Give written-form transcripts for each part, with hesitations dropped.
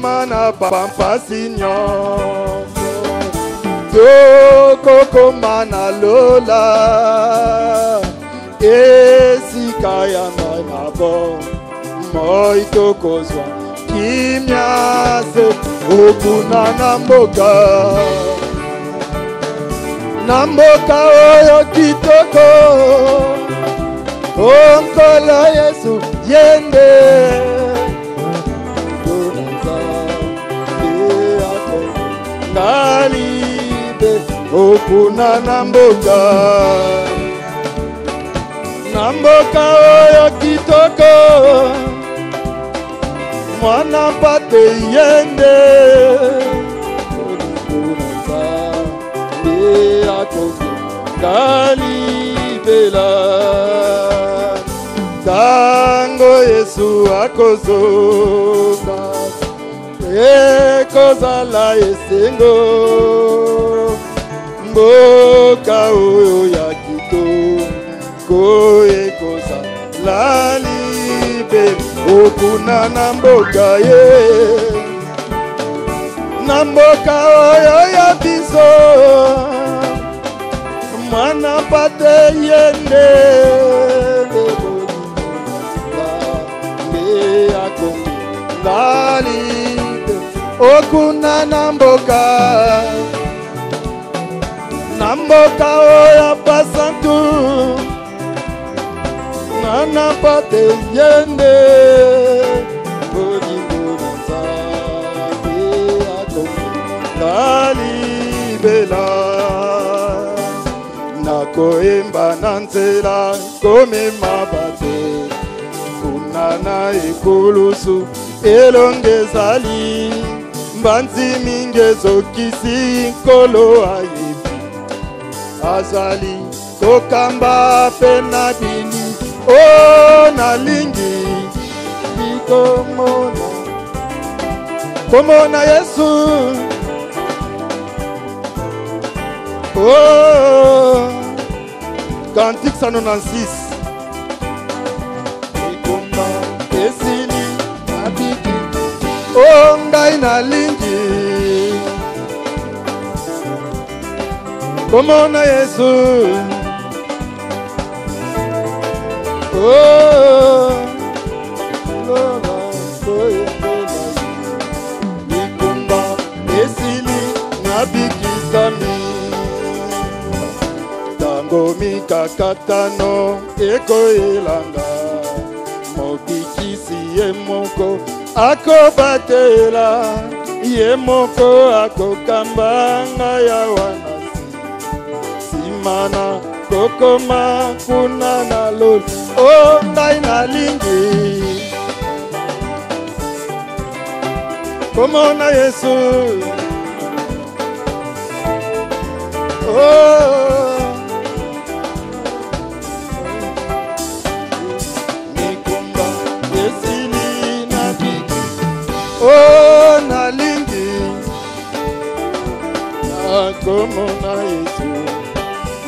mana pampasi nyonso toko mana lola esika ya na bo moi tokozwa kimyase okuna na mboka oyo kitoko onkolo Yesu yende ngalibe okuna na mboka oyo kitoko mwana pate yende kalibela tango Yesu akozoka ekozala esengo mboka oyo ya kitoko ekozala libe okuna na mboka ye na mboka oyo ya biso mwana pate yende ngalibe okuna na mboka oyo pasantu nana pate yende ngalibela nakoyemba na nzela komema bato kunana ekulusu elongezali mbanzi mingi ezokisi nkolo ayebi azali kokamba pe na bini o nalingi komona Yesu oh Cantique 196 ikomba esili nabiki oh ngai nalingi komona Yesu oh lola koyela ikomba esili nabiki sami tangomi kakatano ekoyelanga mokikisi ye moko akobatela ye moko akokamba ngai awa na simana kokoma kuna na lolo o ngai nalingi komona Yesu oh oh nalingi nakomona Yesu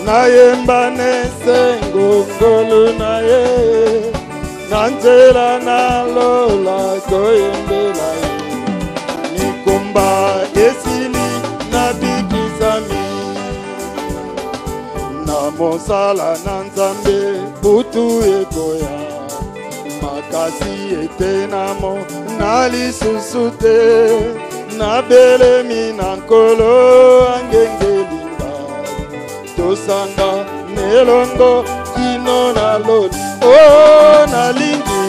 nayemba nesengo ngolu naye nanzela nalola koyembela ye nikumba esili nabikizami namosala na Nzambe butu ekoya makasi etenamo nalisusu te nabelemi na nkolo angengelinga tosanga nelongo kino na lolo oh nalingi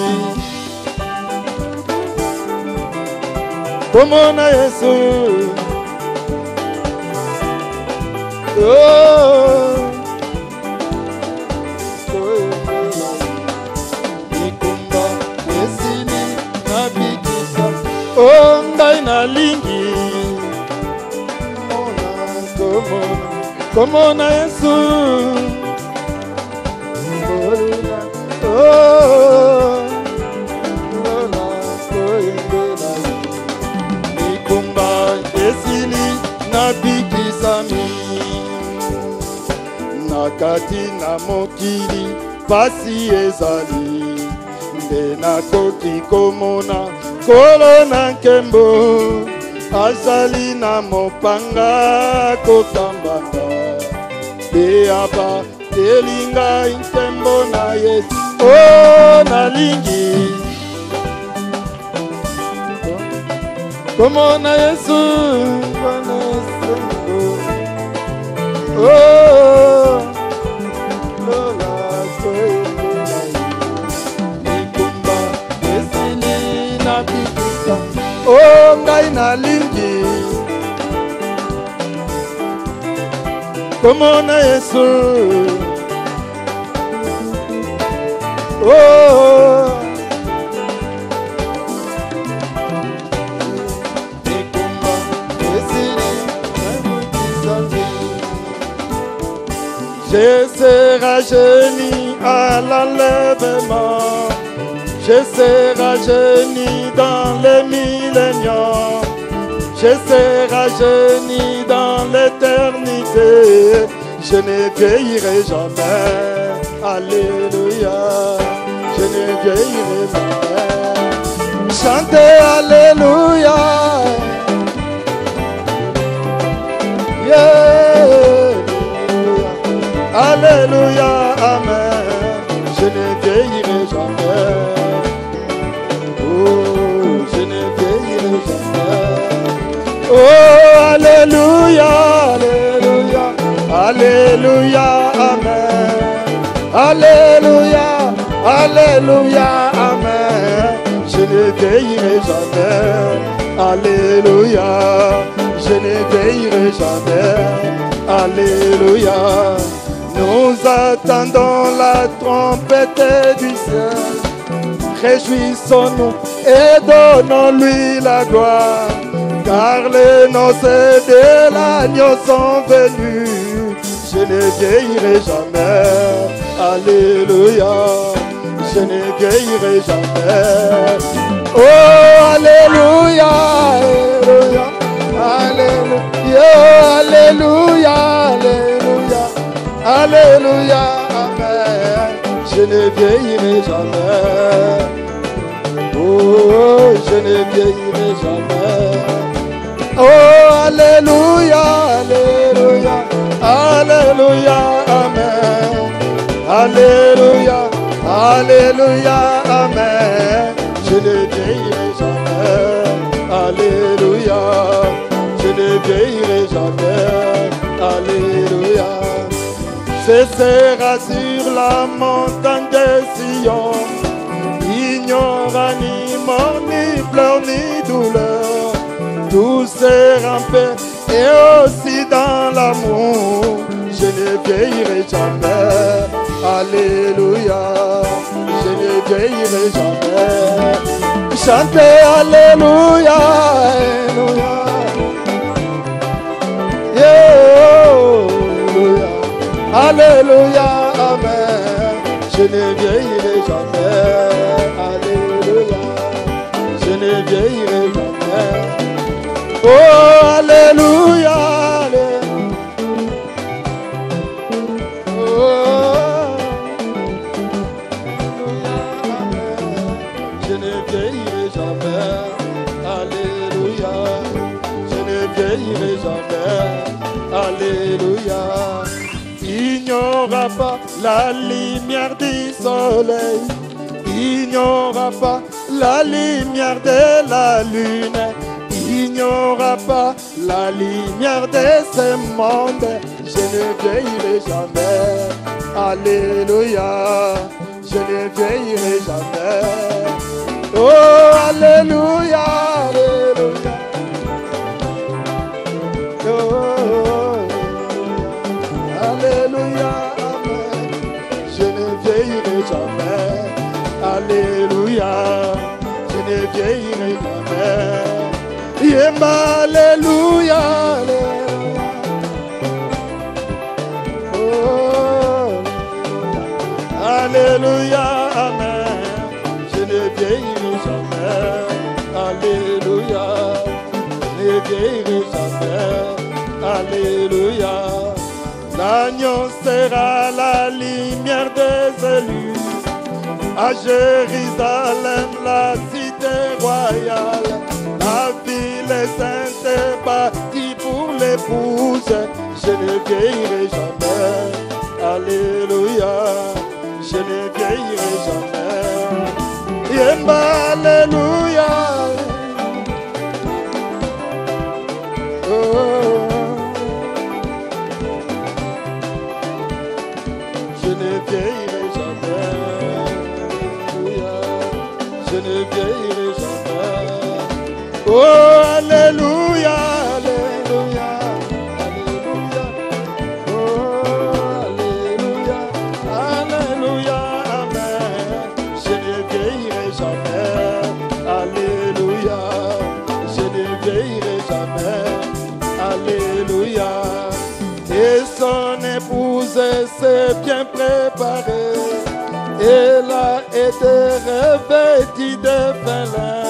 komona Yesu oh oh ngai nalingi komona Yesu oh lola koyembela nikumba esili nabikisami nakati na mokili pasi ezali nde nakoki komona kolona nkembo azali na mopanga kokambanga beaba telinga nkembo na Yesu oh nalingi komona Yesu bana sengo oh lola koyela nikumba esili na bikusa oh ngai nalingi komona Yesu oh nikumba esili na bikusa je serai rajeuni à l'enlèvement. Je serai rajeuni dans les milléniums. Je serai rajeuni dans l'éternité. Je ne vieillirai jamais. Alléluia. Je ne vieillirai jamais. Chantez Alléluia. Yeah. Alléluia. Amen. Je ne vieillirai jamais. Je ne vieillirai jamais. Oh, alléluia, alléluia, alléluia, amen. Alléluia, alléluia, amen. Je ne vieillirai jamais. Alléluia, je ne vieillirai jamais. Alléluia. Nous attendons la trompette du ciel. Réjouissons-nous et donnons-lui la gloire, car les noces de l'agneau sont venues. Je ne vieillirai jamais. Alléluia. Je ne vieillirai jamais. Oh, alléluia, alléluia, alléluia, alléluia, alléluia, alléluia, amen. Je ne vieillirai jamais. Oh, je ne vieillirai jamais. Oh, alléluia, alléluia, alléluia, amen. Alléluia, alléluia, amen. Je ne vieillirai jamais. Alléluia, je ne vieillirai jamais. Alléluia. Ce sera sur la montagne de Sion. Il n'y aura ni mort, ni pleurs, ni douleur. Tout sera en paix et aussi dans l'amour. Je ne vieillirai jamais. Alléluia. Je ne vieillirai jamais. Chantez Alléluia. Alléluia. Yeah. Alléluia. Amen. Je ne vieillirai jamais. Alléluia. Je ne vieillirai jamais. Oh, alléluia. Oh, amen. Je ne vieillirai jamais. Alléluia. Je ne vieillirai jamais. Alléluia. Il n'y aura pas la lumière du soleil. Il n'y aura pas la lumière de la lune. Il n'y aura pas la lumière de ce monde. Je ne vieillirai jamais. Alléluia. Je ne vieillirai jamais. Oh, alléluia, alléluia. Oh, alléluia, amen. Je ne vieillirai jamais. Alléluia. Je ne vieillirai jamais. Yemba, alléluia, alléluia. Oh, alléluia, amen. Je ne vieillirai jamais. Alléluia. Je ne vieillirai jamais. Alléluia. L'agneau sera la lumière des élus. À Jérusalem, la cité est royale. La ville est sainte et bâtie pour l'épouse. Je ne vieillirai jamais. Alléluia. Je ne vieillirai jamais. Yemba, alléluia. Oh. Je ne vieillirai jamais. Alléluia. Je ne vieillirai jamais. Oh, alléluia, alléluia, alléluia. Oh, alléluia, alléluia, amen. Je ne vieillirai jamais. Alléluia. Je ne vieillirai jamais. Alléluia. Et son épouse s'est bien préparée. Elle a été revêtue de fin lin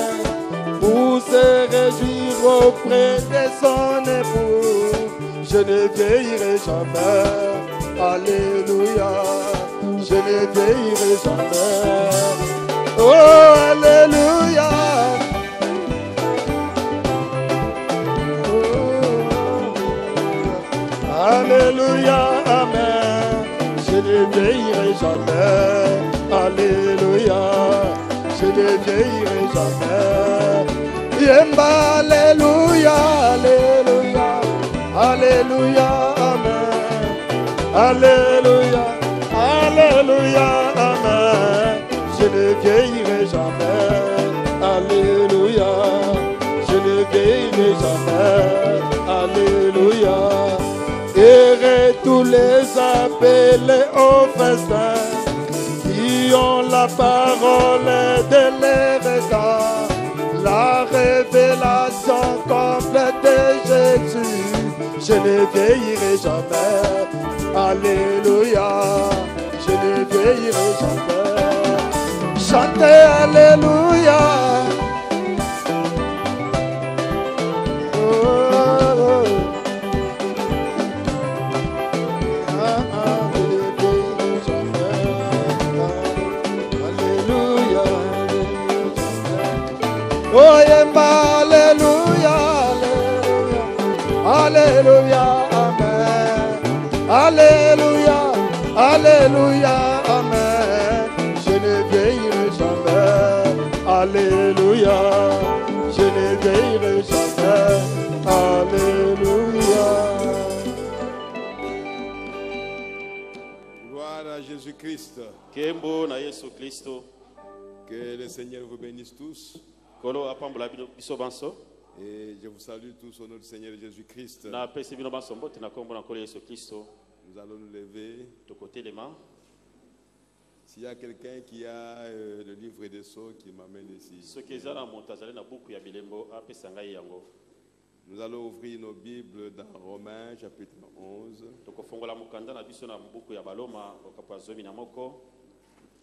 pour se réjouir auprès de son époux. Je ne vieillirai jamais. Alléluia. Je ne vieillirai jamais. Oh, alléluia. Alléluia, amen. Je ne vieillirai jamais. Alléluia. Je ne vieillirai jamais. Yemba, alléluia, alléluia. Alléluia, amen. Alléluia, alléluia, amen. Je ne vieillirai jamais. Alléluia. Je ne vieillirai jamais. Alléluia. Et tous les appelés au festin qui ont la parole de l'héritage, la révélation complète de Jésus. Je ne vieillirai jamais. Alléluia. Je ne vieillirai jamais. Chantez alléluia. Oh, yemba, alléluia, alléluia, alléluia, amen. Alléluia, alléluia, amen. Je ne vieillirai jamais. Alléluia. Je ne vieillirai jamais. Alléluia. Gloire à Jésus-Christ. Kembo na Yesu Kristo. Que le Seigneur vous bénisse tous. Kolo apambola biso banso. Et je vous salue tous au nom du Seigneur Jésus-Christ. Na pesi bino banso mbote na kombo na kolo Yesu Kristo. Nous allons nous lever. To côté les mains. S'il y a quelqu'un qui a le livre des sceaux qui m'amène ici. Ce qui est là montazale na buku ya bilembo apesa ngai yango. Nous allons ouvrir nos Bibles dans Romains chapitre 11. To fongola mukanda na biso na buku ya baloma okapwa zomi na moko.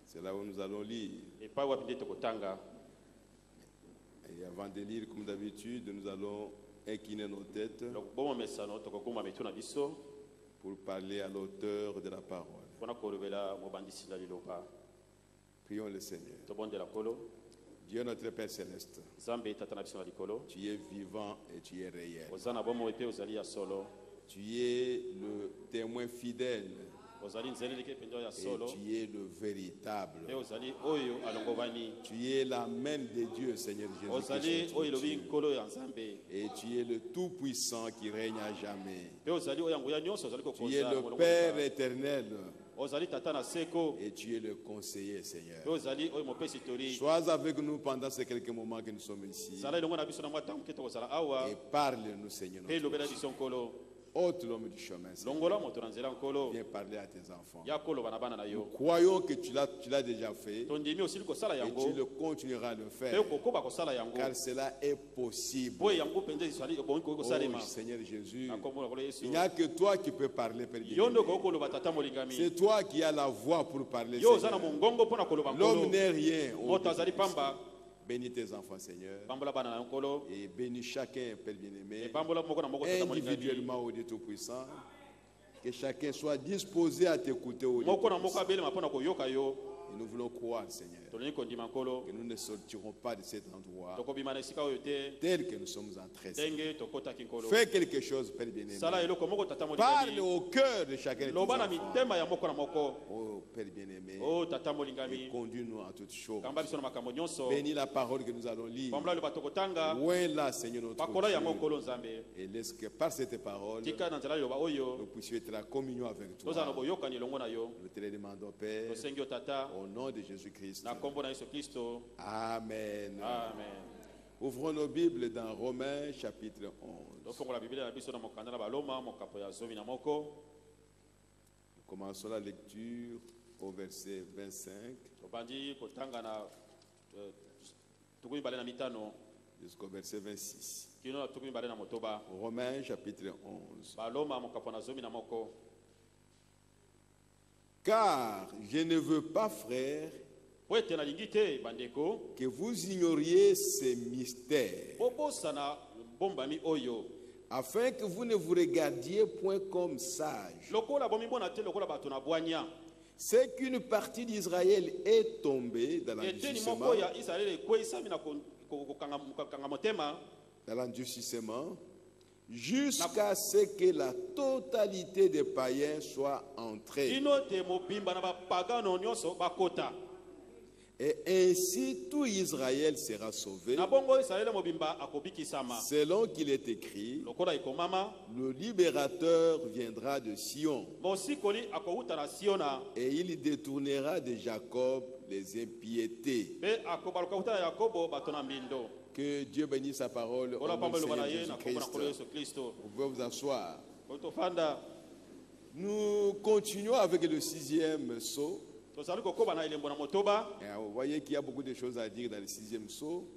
C'est là où nous allons lire. Et pas wapinde to kotanga. Et avant de lire, comme d'habitude, nous allons incliner nos têtes pour parler à l'auteur de la parole. Prions le Seigneur. Dieu notre Père Céleste, tu es vivant et tu es réel. Tu es le témoin fidèle. Et tu es le véritable. Tu es la main de Dieu, Seigneur Jésus. Et tu es le Tout-Puissant qui règne à jamais. Tu es le Père éternel. Et tu es le conseiller, Seigneur. Sois avec nous pendant ces quelques moments que nous sommes ici. Et parle-nous, Seigneur. Ôte l'homme du chemin. Viens parler à tes enfants. Nous croyons que tu l'as déjà fait. Et tu le continueras à le faire. Car cela est possible. Oh, Seigneur Jésus, il n'y a que toi qui peux parler, Père bien-aimé. C'est toi qui as la voix pour parler, Seigneur. L'homme n'est rien. Bénis tes enfants, Seigneur. Et bénis chacun, Père bien-aimé. Individuellement, au Dieu Tout-Puissant. Que chacun soit disposé à t'écouter, au Dieu Tout-Puissant. Et nous voulons croire, Seigneur, que nous ne sortirons pas de cet endroit tel que nous sommes entrés. Fais quelque chose, Père bien-aimé. Parle au cœur de chacun de tes enfants. Oh, Père bien-aimé, et conduis-nous en toutes choses. Bénis la parole que nous allons lire. Loin là, Seigneur notre Dieu. Et laisse que par cette parole, nous puissions être en communion avec toi. Nous te le demandons, Père, au nom de Jésus-Christ. Amen. Ouvrons nos Bibles dans Romains chapitre 11. Nous commençons la lecture au verset 25 jusqu'au verset 26. Romains chapitre 11. Car je ne veux pas, frères, que vous ignoriez ces mystères, afin que vous ne vous regardiez point comme sages. C'est qu'une partie d'Israël est tombée dans l'endurcissement, jusqu'à ce que la totalité des païens soit entrée. Et ainsi tout Israël sera sauvé, selon qu'il est écrit, le libérateur viendra de Sion, et il détournera de Jacob les impiétés. Que Dieu bénisse sa parole au nom du Seigneur Jésus-Christ. Vous pouvez vous asseoir. Nous continuons avec le 6e sceau. Et vous voyez qu'il y a beaucoup de choses à dire dans le 6e sceau.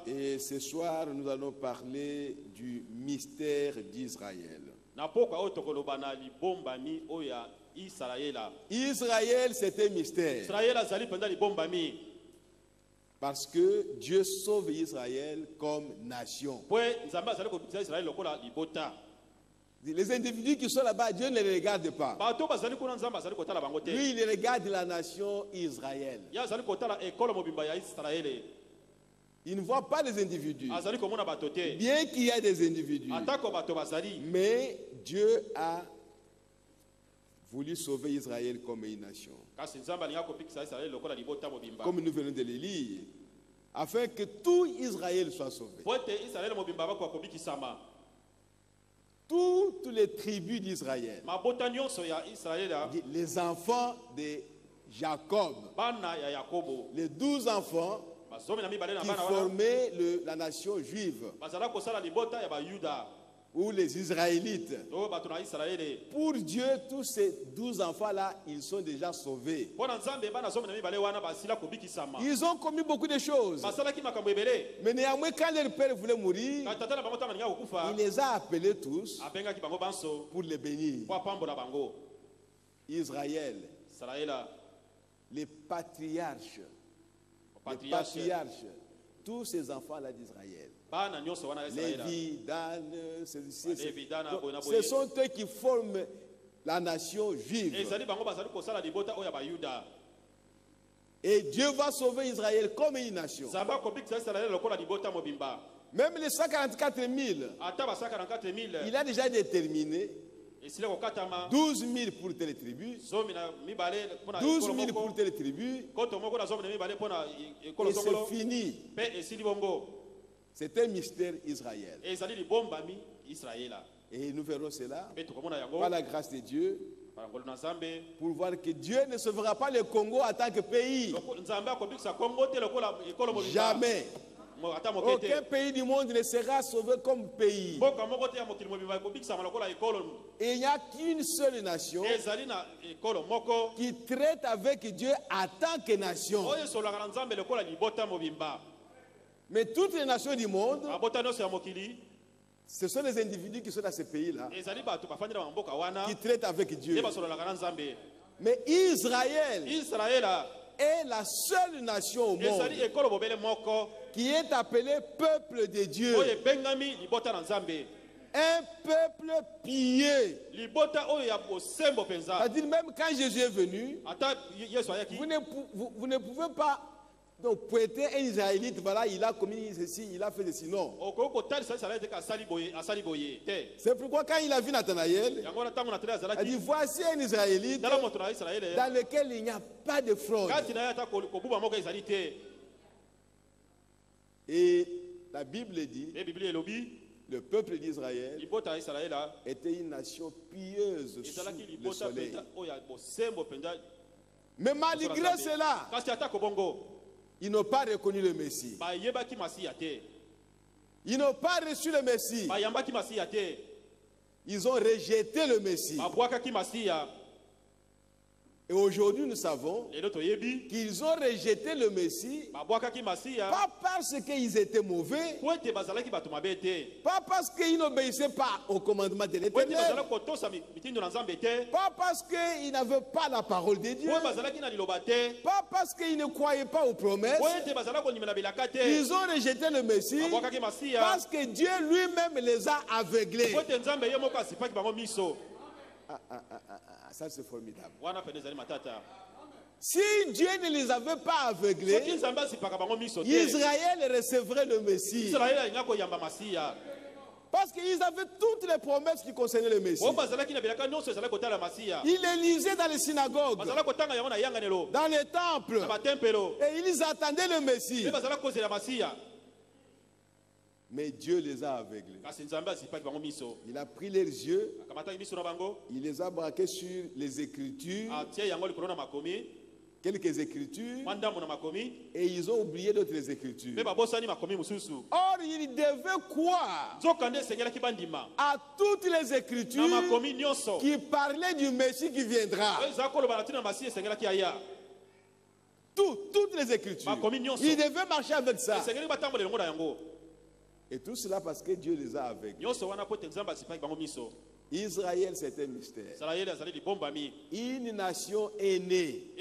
Et ce soir, nous allons parler du mystère d'Israël. Israël, c'est un mystère. Parce que Dieu sauve Israël comme nation. Les individus qui sont là-bas, Dieu ne les regarde pas. Lui, il regarde la nation Israël. Il ne voit pas les individus. Bien qu'il y ait des individus. Mais Dieu a voulu sauver Israël comme une nation. Comme nous venons de le lire, afin que tout Israël soit sauvé. Toutes les tribus d'Israël, les enfants de Jacob, les 12 enfants qui formaient la nation juive, ou les Israélites. Pour Dieu, tous ces 12 enfants-là, ils sont déjà sauvés. Ils ont commis beaucoup de choses. Mais néanmoins, quand leur père voulait mourir, il les a appelés tous pour les bénir. Israël, les patriarches, tous ces enfants-là d'Israël. Lévi, Dan, ce sont eux qui forment la nation juive. Et Dieu va sauver Israël comme une nation. Même les 144 000, il a déjà déterminé 12 000 pour telle tribu, 12 000 pour telle tribu, et c'est fini. C'est un mystère Israël. Et nous verrons cela par la grâce de Dieu, pour voir que Dieu ne sauvera pas le Congo en tant que pays. Jamais. Aucun pays du monde ne sera sauvé comme pays. Et il n'y a qu'une seule nation qui traite avec Dieu en tant que nation. Mais toutes les nations du monde, ce sont les individus qui sont dans ces pays-là qui traitent avec Dieu. Mais Israël est la seule nation au monde qui est appelée peuple de Dieu. Un peuple pillé. C'est-à-dire même quand Jésus est venu, vous ne pouvez pas donc pointer un Israélite, voilà, il a commis ceci, il a fait ceci. Non. C'est pourquoi quand il a vu Nathanaël, il a dit, voici un Israélite dans lequel il n'y a pas de fraude. Et la Bible dit, le peuple d'Israël était une nation pieuse sous le soleil. Mais malgré cela, ils n'ont pas reconnu le Messie. Ils n'ont pas reçu le Messie. Ils ont rejeté le Messie. Et aujourd'hui, nous savons qu'ils ont rejeté le Messie, pas parce qu'ils étaient mauvais, pas parce qu'ils n'obéissaient pas au commandement de l'Éternel, pas parce qu'ils n'avaient pas la parole de Dieu, pas parce qu'ils ne croyaient pas aux promesses. Ils ont rejeté le Messie parce que Dieu lui-même les a aveuglés. Ça c'est formidable. Si Dieu ne les avait pas aveuglés, Israël recevrait le Messie. Parce qu'ils avaient toutes les promesses qui concernaient le Messie. Ils les lisaient dans les synagogues, dans les temples, et ils attendaient le Messie. Mais Dieu les a aveuglés. Il a pris leurs yeux, il les a braqués sur les Écritures, quelques Écritures, et ils ont oublié d'autres Écritures. Or, ils devaient croire à toutes les Écritures qui parlaient du Messie qui viendra. Toutes les Écritures. Ils devaient marcher avec ça. Et tout cela parce que Dieu les a aveuglés. Israël, c'est un mystère. Une nation est née.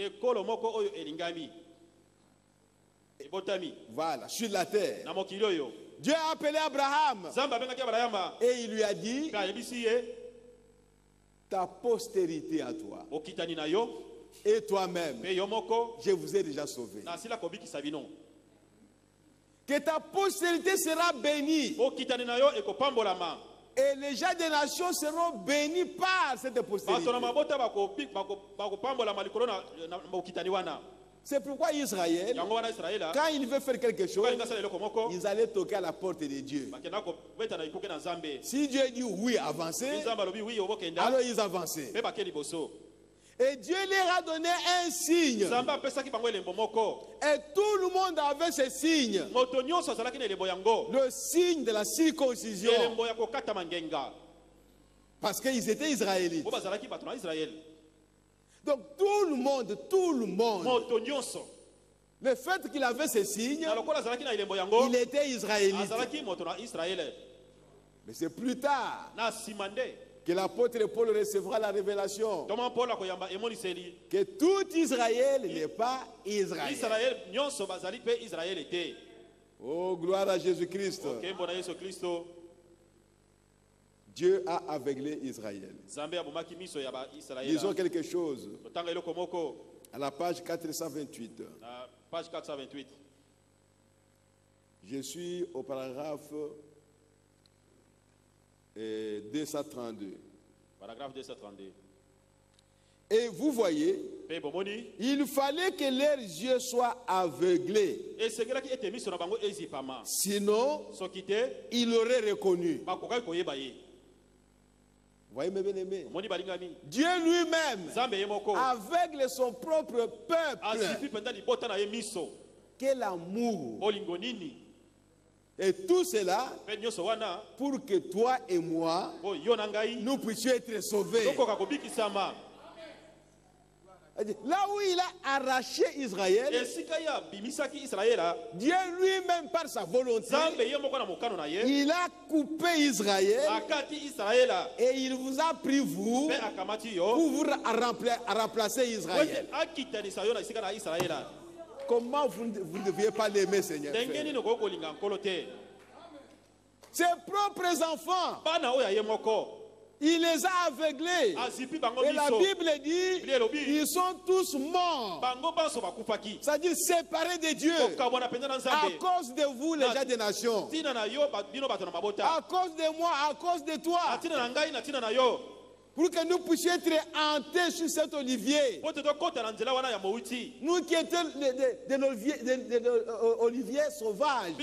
Voilà, sur la terre. Dieu a appelé Abraham. Et il lui a dit, ta postérité à toi. Et toi-même, je vous ai déjà sauvé. Que ta postérité sera bénie. Et les gens des nations seront bénis par cette postérité. C'est pourquoi Israël, quand il veut faire quelque chose, ils allaient toquer à la porte de Dieu. Si Dieu dit oui, avancez, alors ils avançaient. Et Dieu leur a donné un signe. Et tout le monde avait ce signe. Le signe de la circoncision. Parce qu'ils étaient israélites. Donc tout le monde. Le fait qu'il avait ce signe, il était israélite. Mais c'est plus tard que l'apôtre Paul recevra la révélation que tout Israël n'est pas Israël. Oh, gloire à Jésus-Christ. Dieu a aveuglé Israël. Disons quelque chose. À la page 428. Je suis au paragraphe 232. Paragraphe 232. Et vous voyez, il fallait que leurs yeux soient aveuglés. Sinon, ils l'auraient reconnu. Vous voyez mes bien-aimés, Dieu lui-même aveugle son propre peuple. Quel amour! Et tout cela pour que toi et moi, nous puissions être sauvés. Là où il a arraché Israël, Dieu lui-même par sa volonté, il a coupé Israël et il vous a pris vous pour vous remplacer Israël. Comment vous ne deviez pas l'aimer, Seigneur? Ses propres enfants, il les a aveuglés. Et la Bible dit, ils sont tous morts. C'est-à-dire séparés de Dieu. À cause de vous, les gens des nations. À cause de moi, à cause de toi. Pour que nous puissions être hantés sur cet olivier. Nous qui étions de l'olivier sauvage.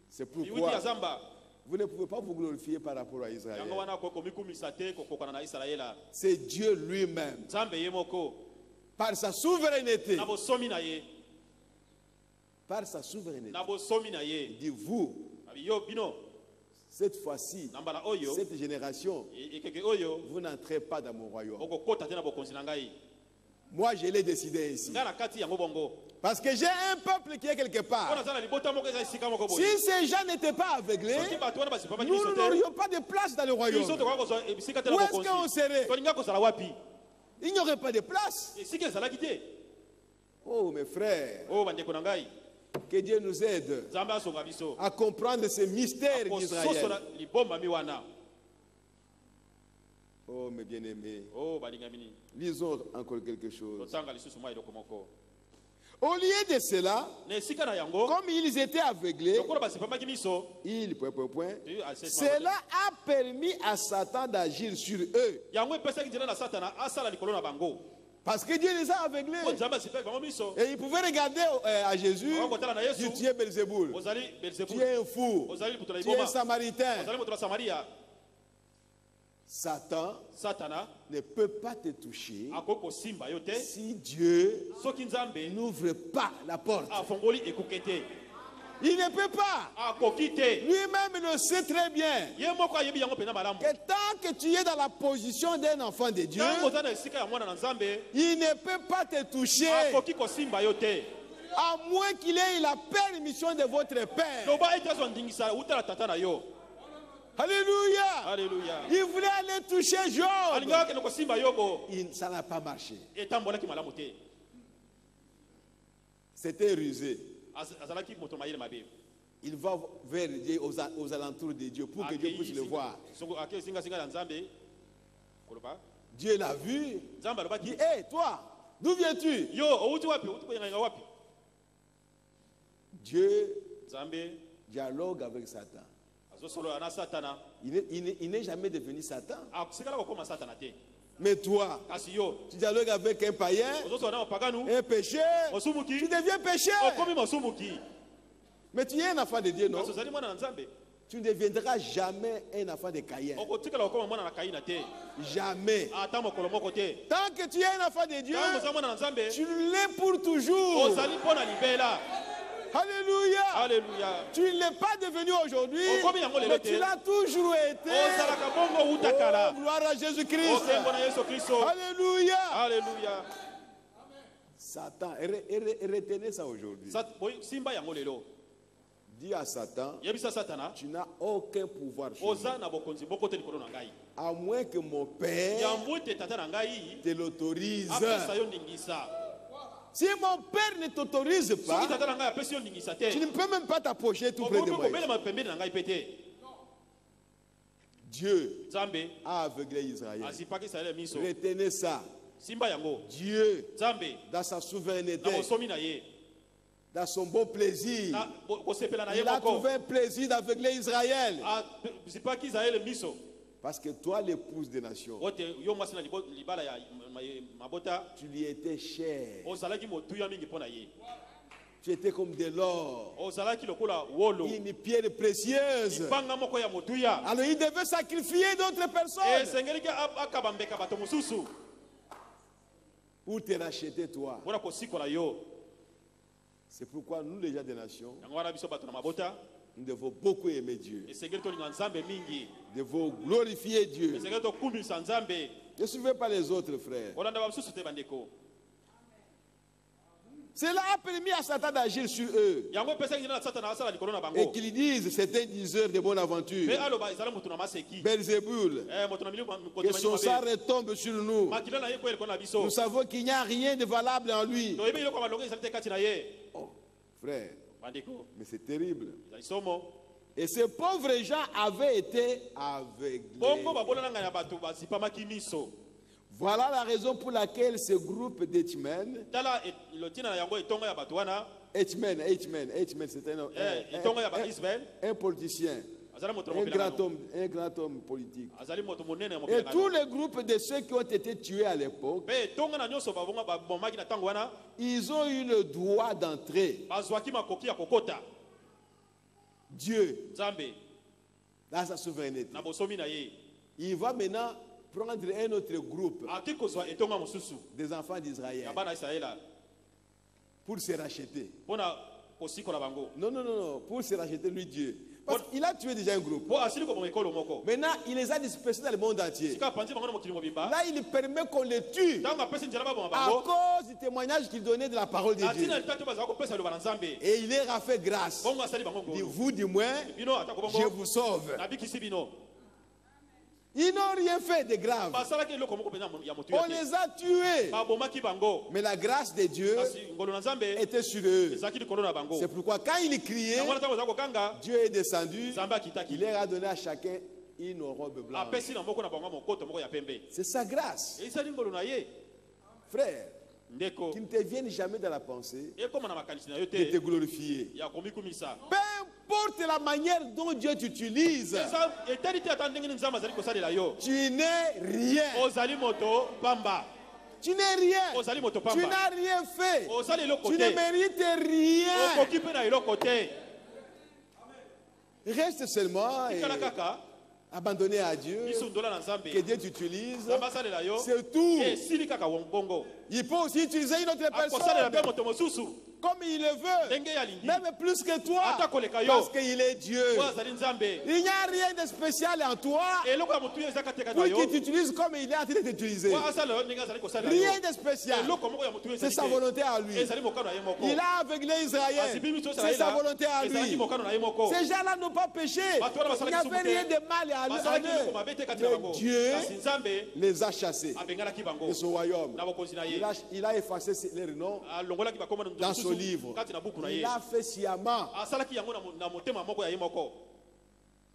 C'est pourquoi vous ne pouvez pas vous glorifier par rapport à Israël. C'est Dieu lui-même. Par sa souveraineté. Par sa souveraineté. Il dit vous. Cette fois-ci, cette génération, vous n'entrez pas dans mon royaume. Moi, je l'ai décidé ici. Parce que j'ai un peuple qui est quelque part. Si ces gens n'étaient pas aveuglés, nous n'aurions pas de place dans le royaume. Où est-ce qu'on serait? Il n'y aurait pas de place. Oh, mes frères. Que Dieu nous aide à comprendre ces mystères d'Israël. Oh, mes bien-aimés. Lisons encore quelque chose. Au lieu de cela, comme ils étaient aveuglés, cela a permis à Satan d'agir sur eux. Parce que Dieu les a aveuglés. Et ils pouvaient regarder à Jésus, dire, tu es Belzéboul, tu es un fou, tu es un samaritain. Satan ne peut pas te toucher si Dieu n'ouvre pas la porte. Il ne peut pas. Lui-même le sait très bien. Que tant que tu es dans la position d'un enfant de Dieu, il ne peut pas te toucher. À moins qu'il ait la permission de votre Père. Alléluia. Alléluia. Il voulait aller toucher Job. Ça n'a pas marché. C'était rusé. Il va vers Dieu, aux alentours de Dieu pour que Dieu puisse le voir. Dieu l'a vu. Il dit, hé, toi, d'où viens-tu? Dieu dialogue avec Satan. Il n'est jamais devenu Satan. Mais toi, tu dialogues avec un païen, un pécheur, tu deviens pécheur. Mais tu es un enfant de Dieu, non? Tu ne deviendras jamais un enfant de Caïn. Jamais. Tant que tu es un enfant de Dieu, tu l'es pour toujours. Alléluia. Alléluia. Tu ne l'es pas devenu aujourd'hui, mais tu l'as toujours été. Oh, gloire à Jésus-Christ. Alléluia. Alléluia. Satan, retenez ça aujourd'hui. Dis à Satan, tu n'as aucun pouvoir sur moi. À moins que mon Père te l'autorise. Si mon Père ne t'autorise pas, tu ne peux même pas t'approcher tout près de moi. Dieu a aveuglé Israël. Retenez ça. Dieu, dans sa souveraineté, dans son bon plaisir, il a trouvé un plaisir d'aveugler Israël. Parce que toi, l'épouse des nations, tu lui étais cher. Tu étais comme de l'or, une pierre précieuse. Alors il devait sacrifier d'autres personnes pour te racheter toi. C'est pourquoi nous, les gens des nations, nous devons beaucoup aimer Dieu. Nous devons glorifier Dieu. Ne suivez pas les autres frères. Cela a permis à Satan d'agir sur eux. Et qu'ils disent, c'est un diseur de bonne aventure. Belzéboul, que son sang retombe sur nous. Nous savons qu'il n'y a rien de valable en lui. Oh, frère, Mais c'est terrible. Et ces pauvres gens avaient été aveuglés. Voilà la raison pour laquelle ce groupe d'Ethmen, c'est un politicien, un grand homme politique. Et tous les groupes de ceux qui ont été tués à l'époque, ils ont eu le droit d'entrer. Dieu, dans sa souveraineté, il va maintenant prendre un autre groupe des enfants d'Israël pour se racheter. Non, pour se racheter lui Dieu. Parce qu'il a tué déjà un groupe. Maintenant, il les a dispersés dans le monde entier. Là, il permet qu'on les tue à cause du témoignage qu'il donnait de la parole de Dieu. Et il leur a fait grâce. Il dit, vous, du moins, je vous sauve. Ils n'ont rien fait de grave. On les a tués. Mais la grâce de Dieu était sur eux. C'est pourquoi quand ils criaient, Dieu est descendu. Il leur a donné à chacun une robe blanche. C'est sa grâce. Frère, qu'il ne te vienne jamais dans la pensée de te glorifier. Peu importe la manière dont Dieu t'utilise, tu n'es rien. Tu n'es rien. Tu n'as rien fait. Tu ne mérites rien. Reste seulement abandonné à Dieu, que Dieu t'utilise, c'est tout. Il peut aussi utiliser une autre personne comme il le veut, même plus que toi, parce qu'il est Dieu. Il n'y a rien de spécial en toi pour qu'il t'utilise comme il est en train de t'utiliser. Rien de spécial. C'est sa volonté à lui. Il a aveuglé Israël. C'est sa volonté à lui. Ces gens-là n'ont pas péché. Il n'y avait rien de mal à eux. Mais Dieu les a chassés de son royaume. Il a effacé leur nom dans son livre. Il a fait sciemment.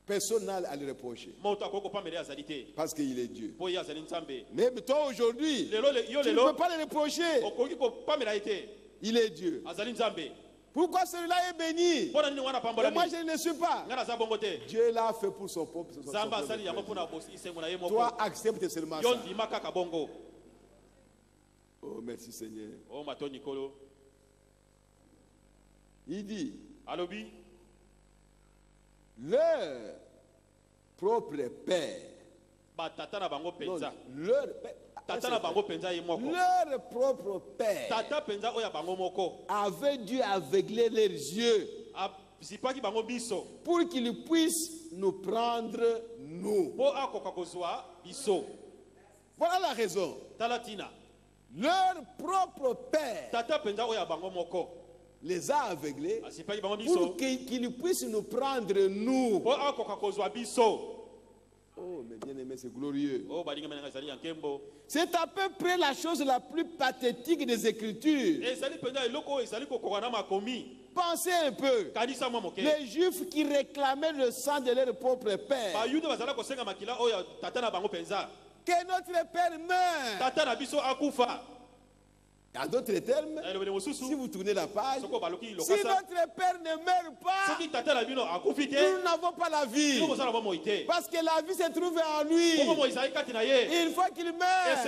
Personne n'a à le reprocher. Parce qu'il est Dieu. Mais toi aujourd'hui, tu ne peux pas le reprocher. Il est Dieu. Pourquoi celui-là est béni et moi je ne le suis pas? Dieu l'a fait pour son peuple. Toi accepte seulement ça. Oh merci Seigneur. Il dit leur propre père. Leur propre père avait dû aveugler leurs yeux pour qu'ils puissent nous prendre nous. Voilà la raison. Leur propre père les a aveuglés pour qu'ils puissent nous prendre nous. Oh, mes bien-aimés, c'est glorieux. C'est à peu près la chose la plus pathétique des Écritures. Pensez un peu. Les Juifs qui réclamaient le sang de leur propre père. Que notre père meure. En d'autres termes, si vous tournez la page, si notre père ne meurt pas, nous n'avons pas la vie. Parce que la vie se trouve en lui. Une fois qu'il meurt,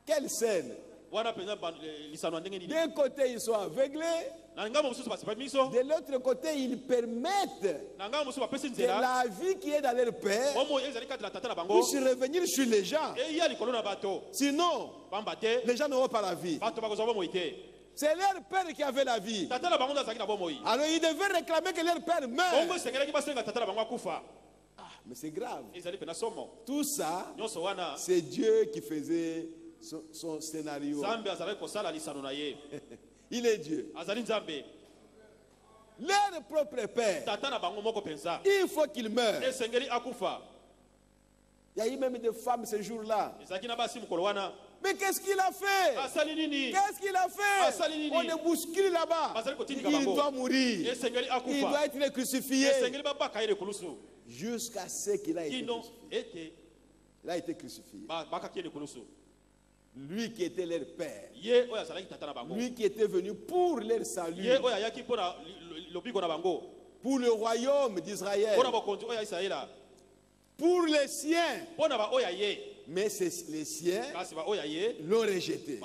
quelle scène! D'un côté, ils sont aveuglés. De l'autre côté, ils permettent que la vie qui est dans leur père puisse revenir sur les gens. Sinon, les gens n'auront pas la vie. C'est leur père qui avait la vie. Alors ils devaient réclamer que leur père meure. Mais c'est grave. Tout ça, c'est Dieu qui faisait son scénario. Il est Dieu. Leur propre père, il faut qu'il meure. Il y a eu même des femmes ce jour-là Mais qu'est-ce qu'il a fait? Qu'est-ce qu'il a fait? On est bousculé là-bas. Il doit mourir. Il doit être crucifié. Jusqu'à ce qu'il a été crucifié. Il a été crucifié. Lui qui était leur père. Lui qui était venu pour leur salut. Pour le royaume d'Israël. Pour les siens. Mais les siens l'ont rejeté.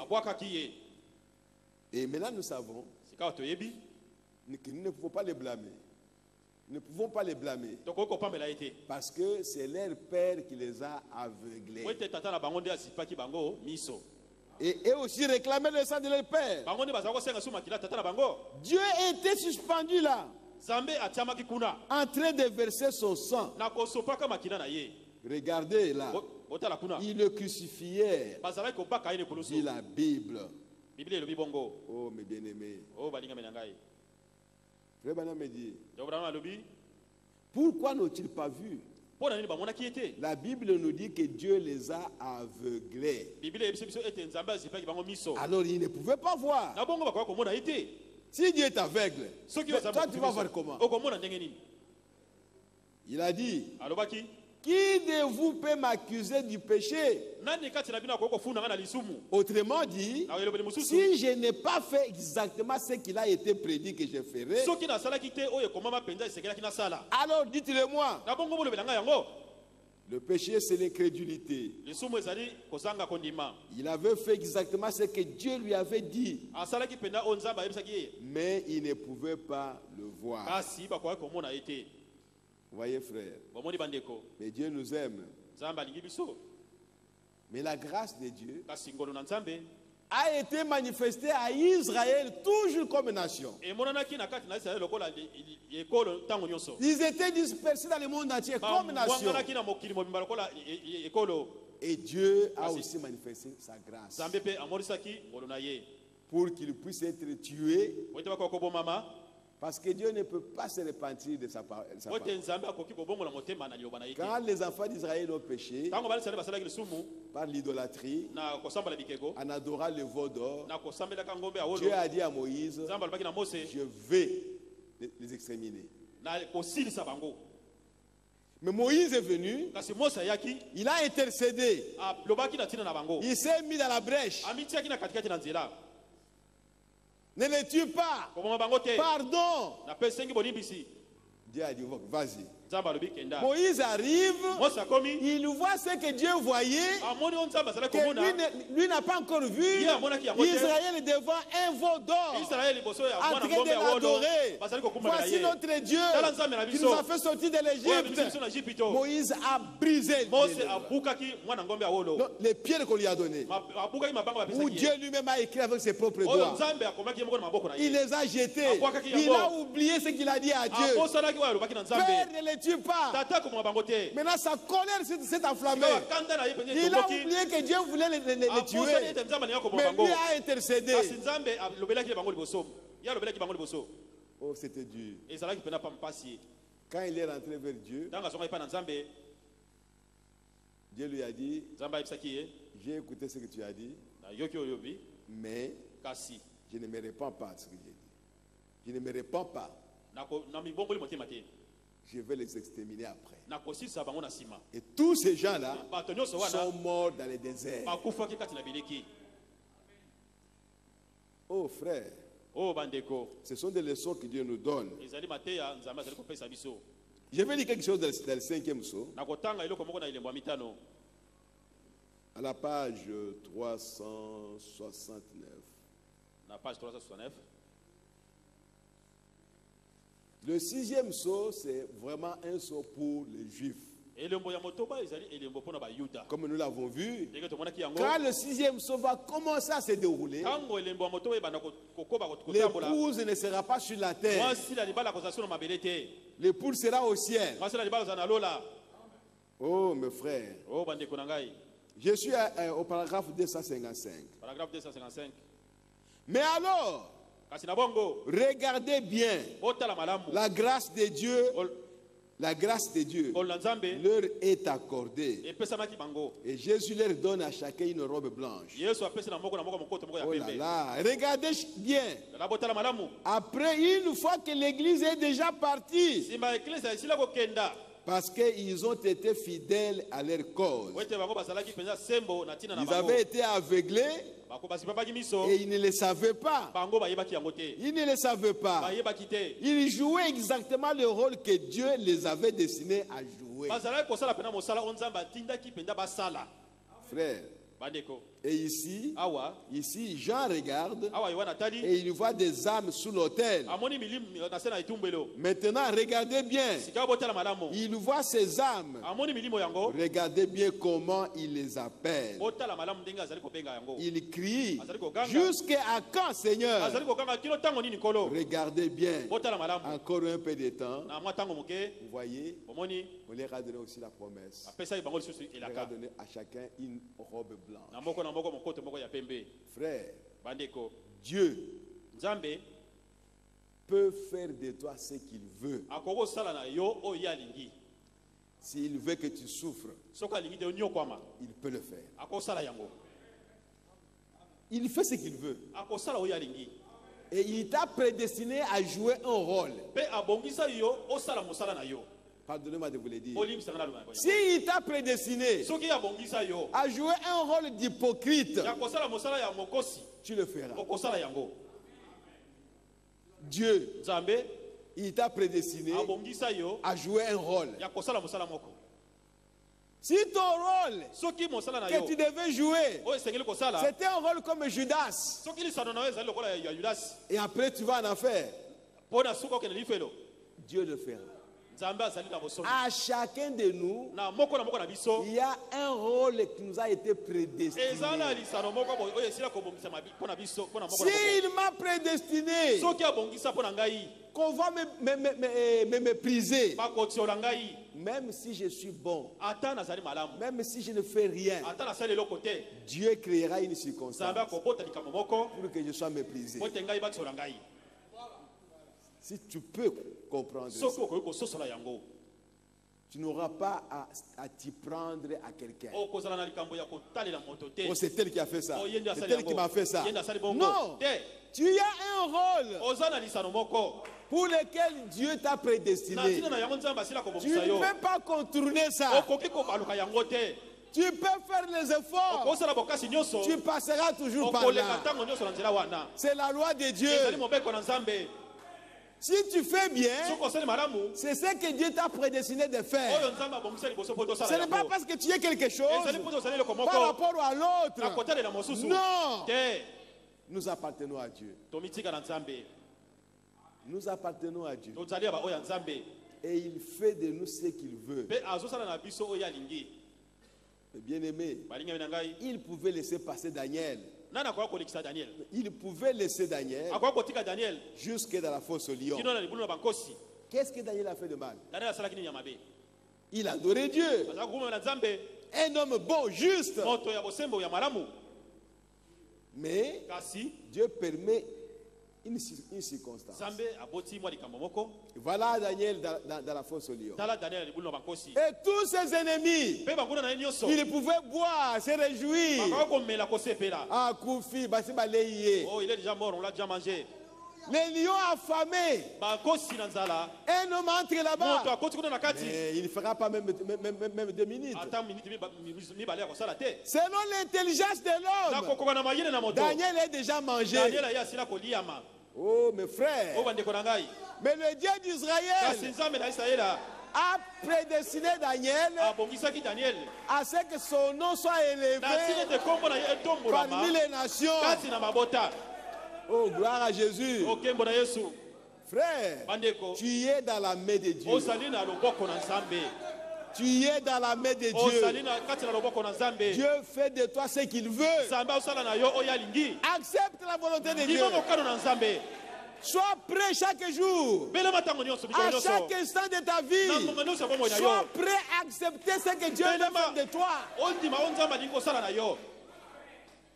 Et maintenant nous savons que nous ne pouvons pas les blâmer. Nous ne pouvons pas les blâmer. Parce que c'est leur père qui les a aveuglés. Et eux aussi réclamaient le sang de leur père. Dieu était suspendu là, en train de verser son sang. Regardez là, il le crucifiait. Dit la Bible. Oh mes bien-aimés. Frère Branham me dit, pourquoi n'ont-ils pas vu? La Bible nous dit que Dieu les a aveuglés. Alors ils ne pouvaient pas voir. Si Dieu est aveugle, toi tu vas voir comment? Il a dit, qui de vous peut m'accuser du péché? Autrement dit, si je n'ai pas fait exactement ce qu'il a été prédit que je ferai, alors dites-le moi. Le péché, c'est l'incrédulité. Il avait fait exactement ce que Dieu lui avait dit, mais il ne pouvait pas le voir. Vous voyez, frère, mais Dieu nous aime. Mais la grâce de Dieu a été manifestée à Israël toujours comme nation. Ils étaient dispersés dans le monde entier comme nation. Et Dieu a aussi manifesté sa grâce pour qu'ils puissent être tués. Parce que Dieu ne peut pas se repentir de sa parole. Quand les enfants d'Israël ont péché par l'idolâtrie, en adorant le veau d'or, Dieu a dit à Moïse, je vais les exterminer. Mais Moïse est venu, il a intercédé, il s'est mis dans la brèche. Ne les tue pas. Pardon. Dieu a dit, vas-y. Moïse arrive, il voit ce que Dieu voyait, que lui n'a pas encore vu. Israël est devant un veau d'or, en train de l'adorer. Voici notre Dieu qui nous a fait sortir de l'Égypte. Moïse a brisé les pierres qu'on lui a données, où Dieu lui-même a écrit avec ses propres doigts. Il les a jetés. Il a oublié ce qu'il a dit à Dieu. Père, ne les tue pas. Maintenant sa colère s'est enflammée. Il a oublié que Dieu voulait les tuer. Mais lui a intercédé. Oh, c'était dur. Quand il est rentré vers Dieu, Dieu lui a dit, j'ai écouté ce que tu as dit, mais je ne me répands pas à ce que j'ai dit. Je ne me répands pas. Je vais les exterminer après. Et tous ces gens-là sont morts dans le désert. Oh frère, ce sont des leçons que Dieu nous donne. Je vais lire quelque chose dans le 5e psaume. À la page 369. Le 6e saut, c'est vraiment un saut pour les Juifs. Comme nous l'avons vu, quand le 6e saut va commencer à se dérouler, l'épouse ne sera pas sur la terre. L'épouse sera au ciel. Oh mes frères, je suis au paragraphe 255. Mais alors, regardez bien la grâce de Dieu, la grâce de Dieu leur est accordée. Et Jésus leur donne à chacun une robe blanche. Oh là là, regardez bien. Après, une fois que l'église est déjà partie, parce qu'ils ont été fidèles à leur cause. Ils avaient été aveuglés et ils ne le savaient pas. Ils ne le savaient pas. Ils jouaient exactement le rôle que Dieu les avait destinés à jouer. Frère. Et ici, Jean regarde et il voit des âmes sous l'autel. Maintenant, regardez bien. Il voit ces âmes. Regardez bien comment il les appelle. Il crie, jusqu'à quand, Seigneur? Regardez bien. Encore un peu de temps. Vous voyez, on leur a donné aussi la promesse. On leur a donné à chacun une robe blanche. Frère, Dieu peut faire de toi ce qu'il veut. S'il veut que tu souffres, il peut le faire. Il fait ce qu'il veut. Et il t'a prédestiné à jouer un rôle. Pardonnez-moi de vous le dire. S'il t'a prédestiné à jouer un rôle d'hypocrite, tu le feras. Dieu, il t'a prédestiné à jouer un rôle. Si ton rôle que tu devais jouer, c'était un rôle comme Judas, et après tu vas en enfer, Dieu le fera. À chacun de nous, il y a un rôle qui nous a été prédestiné. S'il m'a prédestiné qu'on va me mépriser, même si je suis bon, même si je ne fais rien, Dieu créera une circonstance pour que je sois méprisé. Si tu peux comprendre ça, tu n'auras pas à t'y prendre à quelqu'un. Oh, c'est elle qui a fait ça. C'est elle qui m'a fait ça. Non, tu as un rôle pour lequel Dieu t'a prédestiné. Tu ne peux pas contourner ça. Tu peux faire les efforts. Tu passeras toujours par là. C'est la loi de Dieu. Si tu fais bien, c'est ce que Dieu t'a prédestiné de faire. Ce n'est pas parce que tu es quelque chose par rapport à l'autre. Non. Nous appartenons à Dieu. Nous appartenons à Dieu. Et il fait de nous ce qu'il veut. Bien-aimé, il pouvait laisser passer Daniel. Il pouvait laisser Daniel jusque dans la fosse au lion. Qu'est-ce que Daniel a fait de mal? Il a adoré Dieu. Un homme bon, juste. Mais Dieu permet une circonstance. Voilà Daniel dans la fosse au lion. Et tous ses ennemis, ils pouvaient boire, se réjouir. Ah, Koufi, oh, il est déjà mort, on l'a déjà mangé. Les lions affamés. Un homme entre là-bas. Il ne fera pas même 2 minutes. Selon l'intelligence de l'homme, Daniel est déjà mangé. Oh, mes frères. Mais le Dieu d'Israël a prédestiné Daniel à ce que son nom soit élevé parmi les nations. Oh, gloire à Jésus. Frère, tu es dans la main de Dieu. Tu es dans la main de Dieu. Dieu fait de toi ce qu'il veut. Accepte la volonté de Dieu. Sois prêt chaque jour. À chaque instant de ta vie. Sois prêt à accepter ce que Dieu veut faire de toi.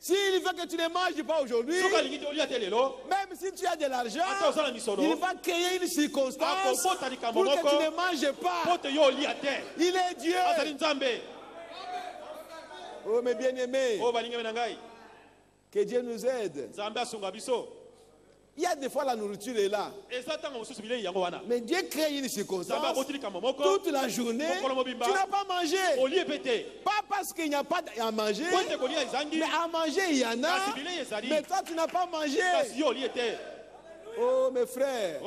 S'il veut que tu ne manges pas aujourd'hui, même si tu as de l'argent, il va créer une circonstance pour que tu ne manges pas. Il est Dieu. Oh mes bien-aimés, que Dieu nous aide. Il y a des fois la nourriture est là. Mais Dieu crée une circonstance. Toute la journée, tu n'as pas mangé. Pas parce qu'il n'y a pas à manger. Mais à manger, il y en a. Mais toi, tu n'as pas mangé. Oh mes frères,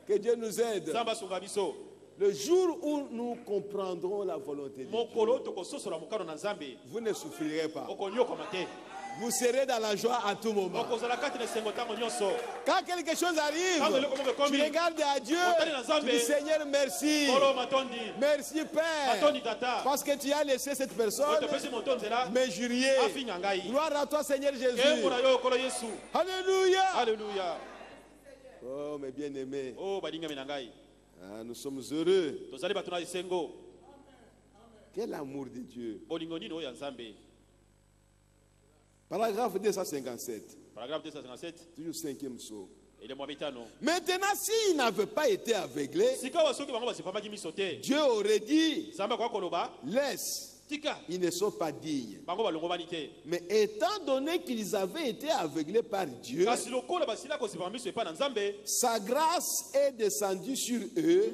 que Dieu nous aide. Le jour où nous comprendrons la volonté de Dieu, vous ne souffrirez pas. Vous serez dans la joie à tout moment. Quand quelque chose arrive, tu regardes à Dieu, tu dis Seigneur, merci. Merci Père. Parce que tu as laissé cette personne m'injurier. Gloire à toi Seigneur Jésus. Alléluia. Alléluia. Oh mes bien-aimés. Nous sommes heureux. Quel amour de Dieu. Paragraphe 257. Paragraphe 257. Toujours 5e saut. Maintenant, s'il n'avait pas été aveuglé, Dieu aurait dit, laisse. Ils ne sont pas dignes. Mais étant donné qu'ils avaient été aveuglés par Dieu, sa grâce est descendue sur eux.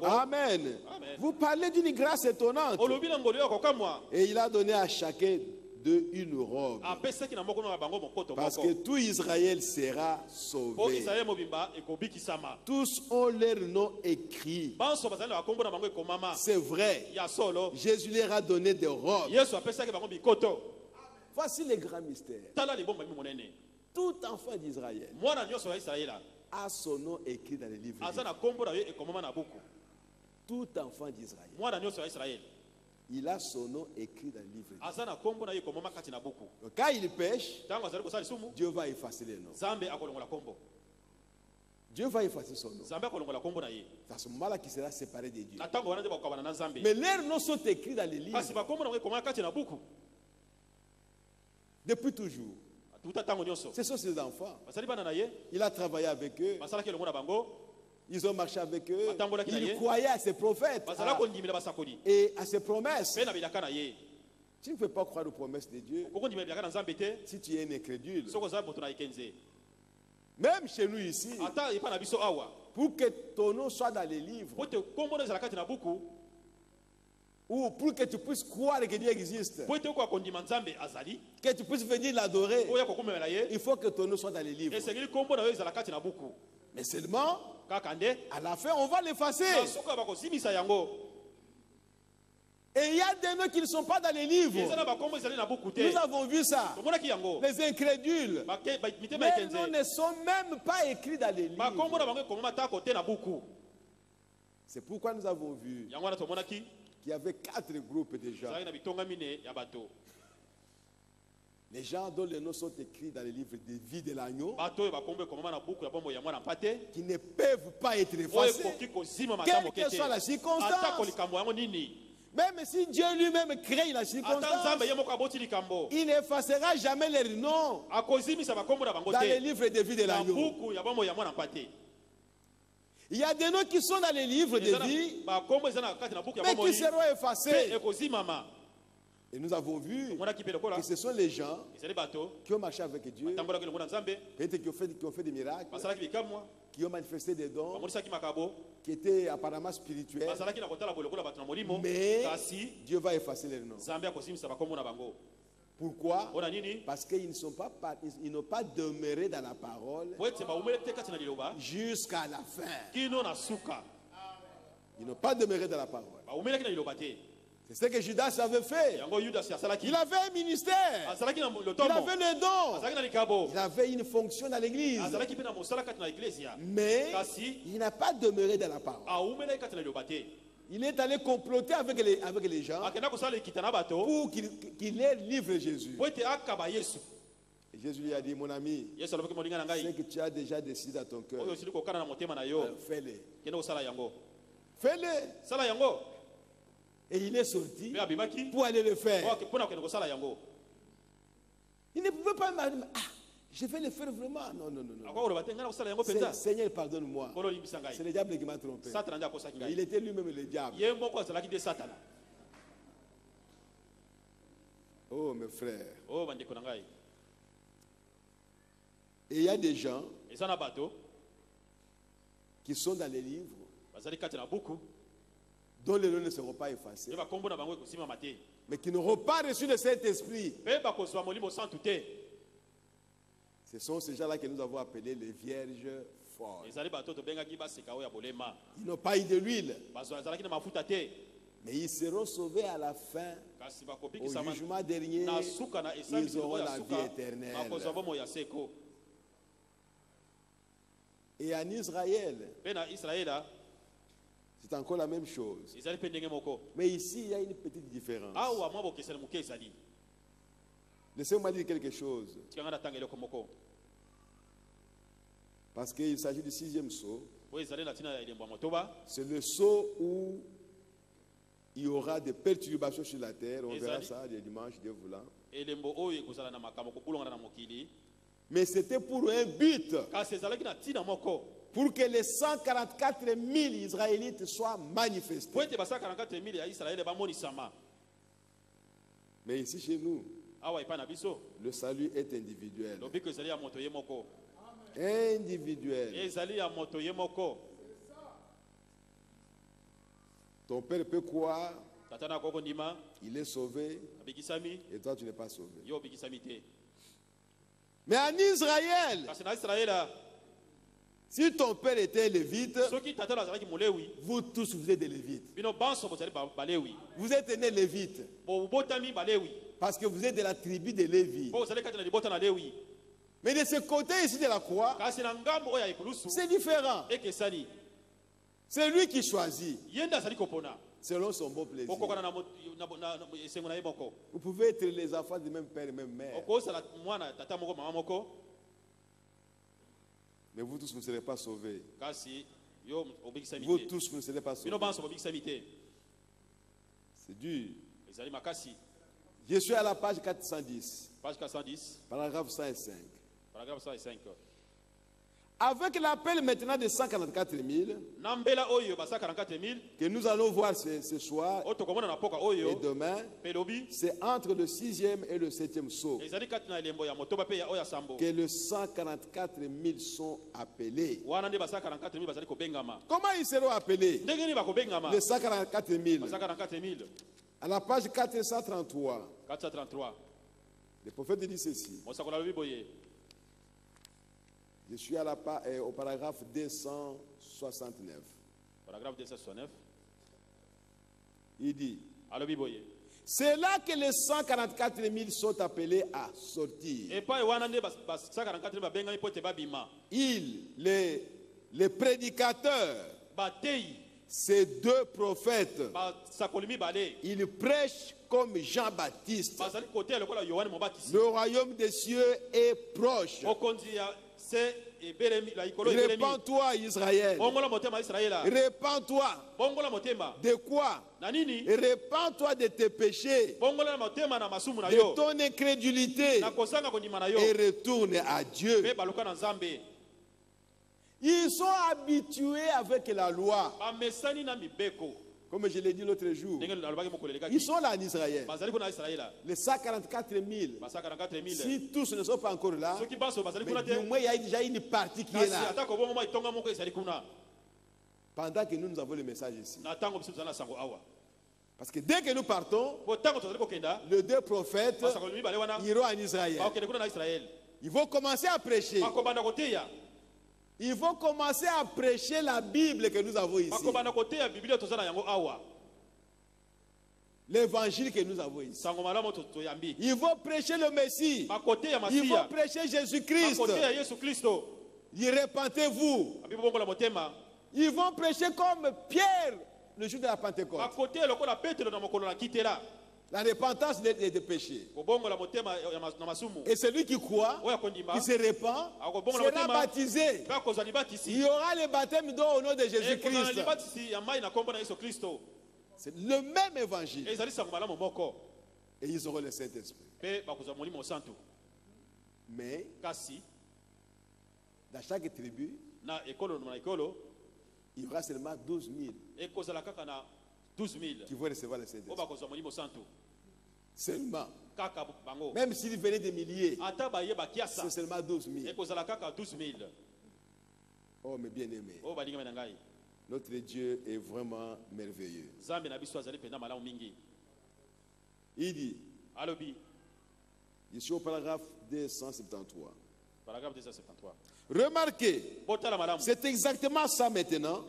Amen. Vous parlez d'une grâce étonnante. Et il a donné à chacun une robe. Parce que tout Israël sera sauvé. Tous ont leur nom écrit. C'est vrai. Jésus leur a donné des robes. Voici les grands mystères. Tout enfant d'Israël a son nom écrit dans les livres. Tout enfant d'Israël, il a son nom écrit dans le livre. Quand il pêche, Dieu va effacer les noms. Dieu va effacer son nom. C'est à ce moment-là qu'il sera séparé de Dieu. Mais leurs noms sont écrits dans les livres. Depuis toujours. Ce sont ses enfants. Il a travaillé avec eux. Ils ont marché avec eux. Ils croyaient à ses prophètes et à ses promesses. Tu ne peux pas croire aux promesses de Dieu si tu es un incrédule. Même chez nous ici, pour que ton nom soit dans les livres, ou pour que tu puisses croire que Dieu existe, que tu puisses venir l'adorer, il faut que ton nom soit dans les livres. Mais seulement, à la fin, on va l'effacer. Et il y a des noms qui ne sont pas dans les livres. Nous avons vu ça. Les incrédules. Les noms ne sont même pas écrits dans les livres. C'est pourquoi nous avons vu qu'il y avait 4 groupes de gens. Les gens dont les noms sont écrits dans les livres de vie de l'agneau, qui ne peuvent pas être effacés, quelle que soit la circonstance. Même si Dieu lui-même crée la circonstance, il n'effacera jamais les noms dans les livres de vie de l'agneau. Il y a des noms qui sont dans les livres de vie, mais qui seront effacés. Et nous avons vu que ce sont les gens qui ont marché avec Dieu, qui ont fait des miracles, qui ont manifesté des dons, qui étaient apparemment spirituels. Mais Dieu va effacer les noms. Pourquoi? Parce qu'ils n'ont pas demeuré dans la parole jusqu'à la fin. Ils n'ont pas demeuré dans la parole. C'est ce que Judas avait fait. Il avait un ministère. Il avait le don. Il avait une fonction dans l'église. Mais il n'a pas demeuré dans la parole. Il est allé comploter avec les gens pour qu'il les livre Jésus. Et Jésus lui a dit, mon ami, c'est que tu as déjà décidé à ton cœur. Fais-le. Fais-le. Et il est sorti pour aller le faire. Il ne pouvait pas me dire, ah, je vais le faire vraiment. Non, non, non, non. Seigneur, pardonne-moi. C'est le diable qui m'a trompé. Il était lui-même le diable. Oh, mes frères. Et il y a des gens qui sont dans les livres dont les noms ne seront pas effacés, mais qui n'auront pas reçu le Saint-Esprit. Ce sont ces gens-là que nous avons appelés les vierges folles. Ils n'ont pas eu de l'huile, mais ils seront sauvés à la fin. Au jugement dernier, ils auront la vie éternelle. Et en Israël, c'est encore la même chose. Mais ici, il y a une petite différence. Laissez-moi dire quelque chose. Parce qu'il s'agit du 6e sceau. C'est le sceau où il y aura des perturbations sur la terre. On verra ça les dimanches, Dieu voulant. Mais c'était pour un but. Pour que les 144 000 Israélites soient manifestés. Mais ici chez nous, le salut est individuel. Individuel. Ton père peut croire, il est sauvé, et toi tu n'es pas sauvé. Mais en Israël, si ton père était lévite, vous tous vous êtes des lévites. Vous êtes nés lévites parce que vous êtes de la tribu de Lévi. Mais de ce côté ici de la croix, c'est différent. C'est lui qui choisit selon son bon plaisir. Vous pouvez être les enfants du même père et même mère, mais vous tous, vous ne serez pas sauvés. Vous tous, vous ne serez pas sauvés. C'est dur. Je suis à la page 410. Paragraphe 105. Avec l'appel maintenant de 144 000, que nous allons voir ce soir et demain, c'est entre le 6e et le 7e sceau que les 144 000 sont appelés. Comment ils seront appelés? Les 144 000. À la page 433, le prophète dit ceci. Je suis au paragraphe 269. Il dit, c'est là que les 144 000 sont appelés à sortir. Les prédicateurs, ces deux prophètes, ils prêchent comme Jean-Baptiste. Le royaume des cieux est proche. Répands-toi, Israël. Répands-toi. De quoi? Répands-toi de tes péchés, de ton incrédulité, et retourne à Dieu. Ils sont habitués avec la loi. Comme je l'ai dit l'autre jour, ils sont là en Israël. Les 144 000. Si tous ne sont pas encore là, mais du moins il y a déjà une partie qui est là. Pendant que nous avons le message ici. Parce que dès que nous partons, les deux prophètes iront en Israël. Ils vont commencer à prêcher. Il faut commencer à prêcher la Bible que nous avons ici. L'évangile que nous avons ici. Il faut prêcher le Messie. Il faut prêcher Jésus-Christ. Il repentez-vous. Ils vont prêcher comme Pierre le jour de la Pentecôte. La repentance des péchés. Et celui qui croit, qui se répand, sera baptisé. Il y aura le baptême d'eau au nom de Jésus-Christ. C'est le même évangile. Et ils auront le Saint-Esprit. Mais dans chaque tribu, il y aura seulement 12 000 qui vont recevoir le Saint-Esprit. Seulement. Même s'il venait des milliers, c'est seulement 12 000. Oh, mes bien-aimés, notre Dieu est vraiment merveilleux. Il dit, je suis au paragraphe 273. Remarquez, c'est exactement ça maintenant.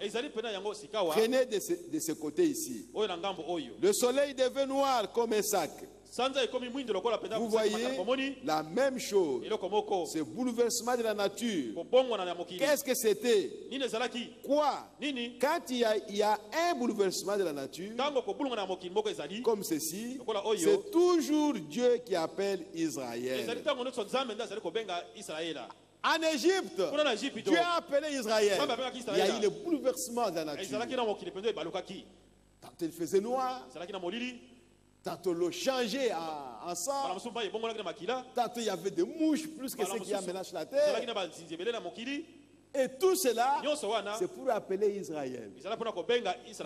Prenez de ce côté ici. Le soleil devient noir comme un sac. Vous voyez la même chose. Ce bouleversement de la nature. Qu'est-ce que c'était? Quoi? Quand il y a un bouleversement de la nature, comme ceci, c'est toujours Dieu qui appelle Israël. En Égypte, Dieu a appelé Israël. Il y a eu le bouleversement de la nature. Tantôt il faisait noir. Tantôt l'eau changeait en sang. Tantôt il y avait des mouches plus que ce qui aménagent la terre. Et tout cela, c'est pour appeler Israël. Pour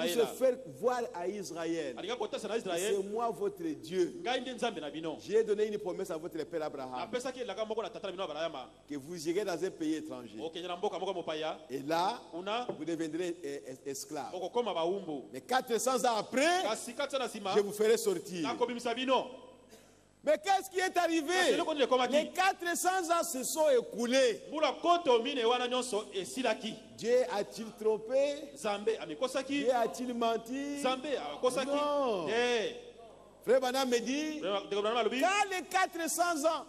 se faire voir à Israël. C'est moi votre Dieu. J'ai donné une promesse à votre père Abraham. Que vous irez dans un pays étranger. Et là, vous deviendrez esclaves. Mais 400 ans après, je vous ferai sortir. Mais qu'est-ce qui est arrivé? Les 400 ans se sont écoulés. Dieu a-t-il trompé? Dieu a-t-il menti? Non. Frère Branham me dit, quand les 400 ans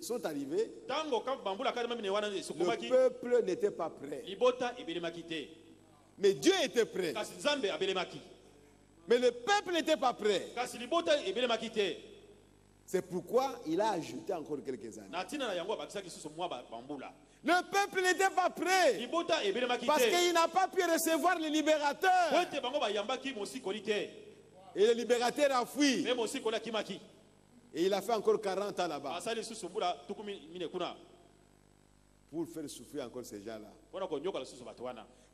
sont arrivés, le peuple n'était pas prêt. Mais Dieu était prêt. Mais le peuple n'était pas prêt. C'est pourquoi il a ajouté encore quelques années. Le peuple n'était pas prêt. Parce qu'il n'a pas pu recevoir le libérateur. Et le libérateur a fui. Et il a fait encore 40 ans là-bas. Pour faire souffrir encore ces gens-là.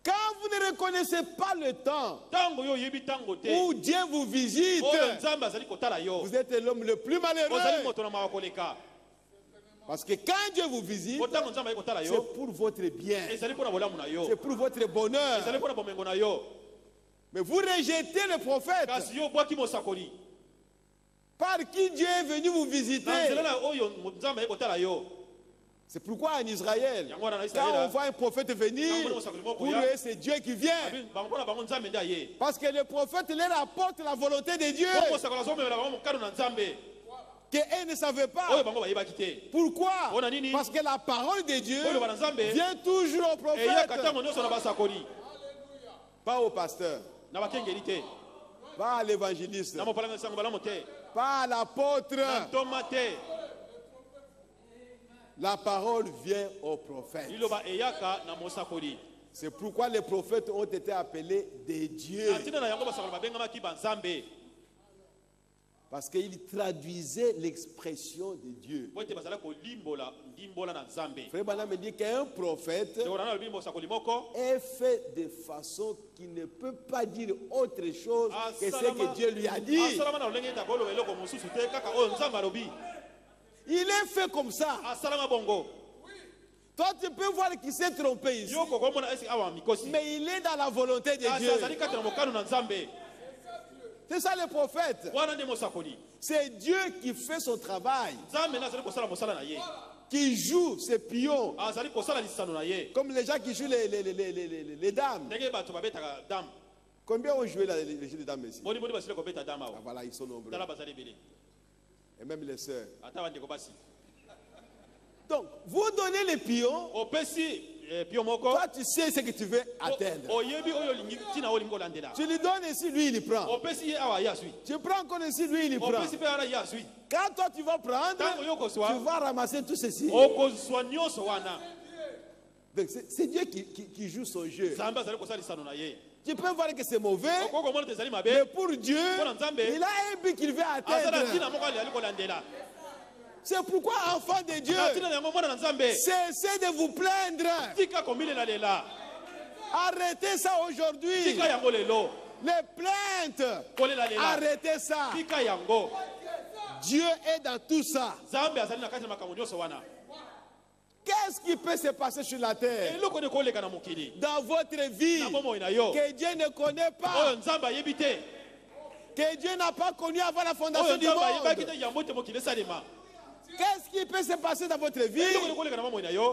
Quand vous ne reconnaissez pas le temps où Dieu vous visite, vous êtes l'homme le plus malheureux. Parce que quand Dieu vous visite, c'est pour votre bien. C'est pour votre bonheur. Mais vous rejetez le prophète par qui Dieu est venu vous visiter. C'est pourquoi en Israël, quand on voit un prophète venir, pour eux c'est Dieu qui vient. Parce que le prophète leur apporte la volonté de Dieu. Qu'eux ne savaient pas. Pourquoi? Parce que la parole de Dieu vient toujours au prophète. Pas au pasteur. Pas à l'évangéliste. Pas à l'apôtre. La parole vient au prophète. C'est pourquoi les prophètes ont été appelés des dieux. Parce qu'ils traduisaient l'expression de Dieu. Frère Branham me dit qu'un prophète est fait de façon qu'il ne peut pas dire autre chose que ce que Dieu lui a dit. Il est fait comme ça. Toi, tu peux voir qu'il s'est trompé ici. Mais il est dans la volonté de Dieu. C'est ça le prophète. C'est Dieu qui fait son travail. Qui joue ses pions. Comme les gens qui jouent les dames. Combien ont joué les jeux de dames ici? Ah, voilà, ils sont nombreux. Et même les sœurs. Donc, vous donnez les pions. Toi, tu sais ce que tu veux atteindre. Tu lui donnes ici, lui, il prend. Tu prends encore ici, lui, il prend. Quand toi, tu vas prendre, tu vas ramasser tout ceci. C'est Dieu qui joue son jeu. Tu peux voir que c'est mauvais, mais pour Dieu, il a un but qu'il veut atteindre. C'est pourquoi, enfants de Dieu, cessez de vous plaindre. Arrêtez ça aujourd'hui. Les plaintes, arrêtez ça. Dieu est dans tout ça. Qu'est-ce qui peut se passer sur la terre dans votre vie que Dieu ne connaît pas, que Dieu n'a pas connu avant la fondation du monde? Qu'est-ce qui peut se passer dans votre vie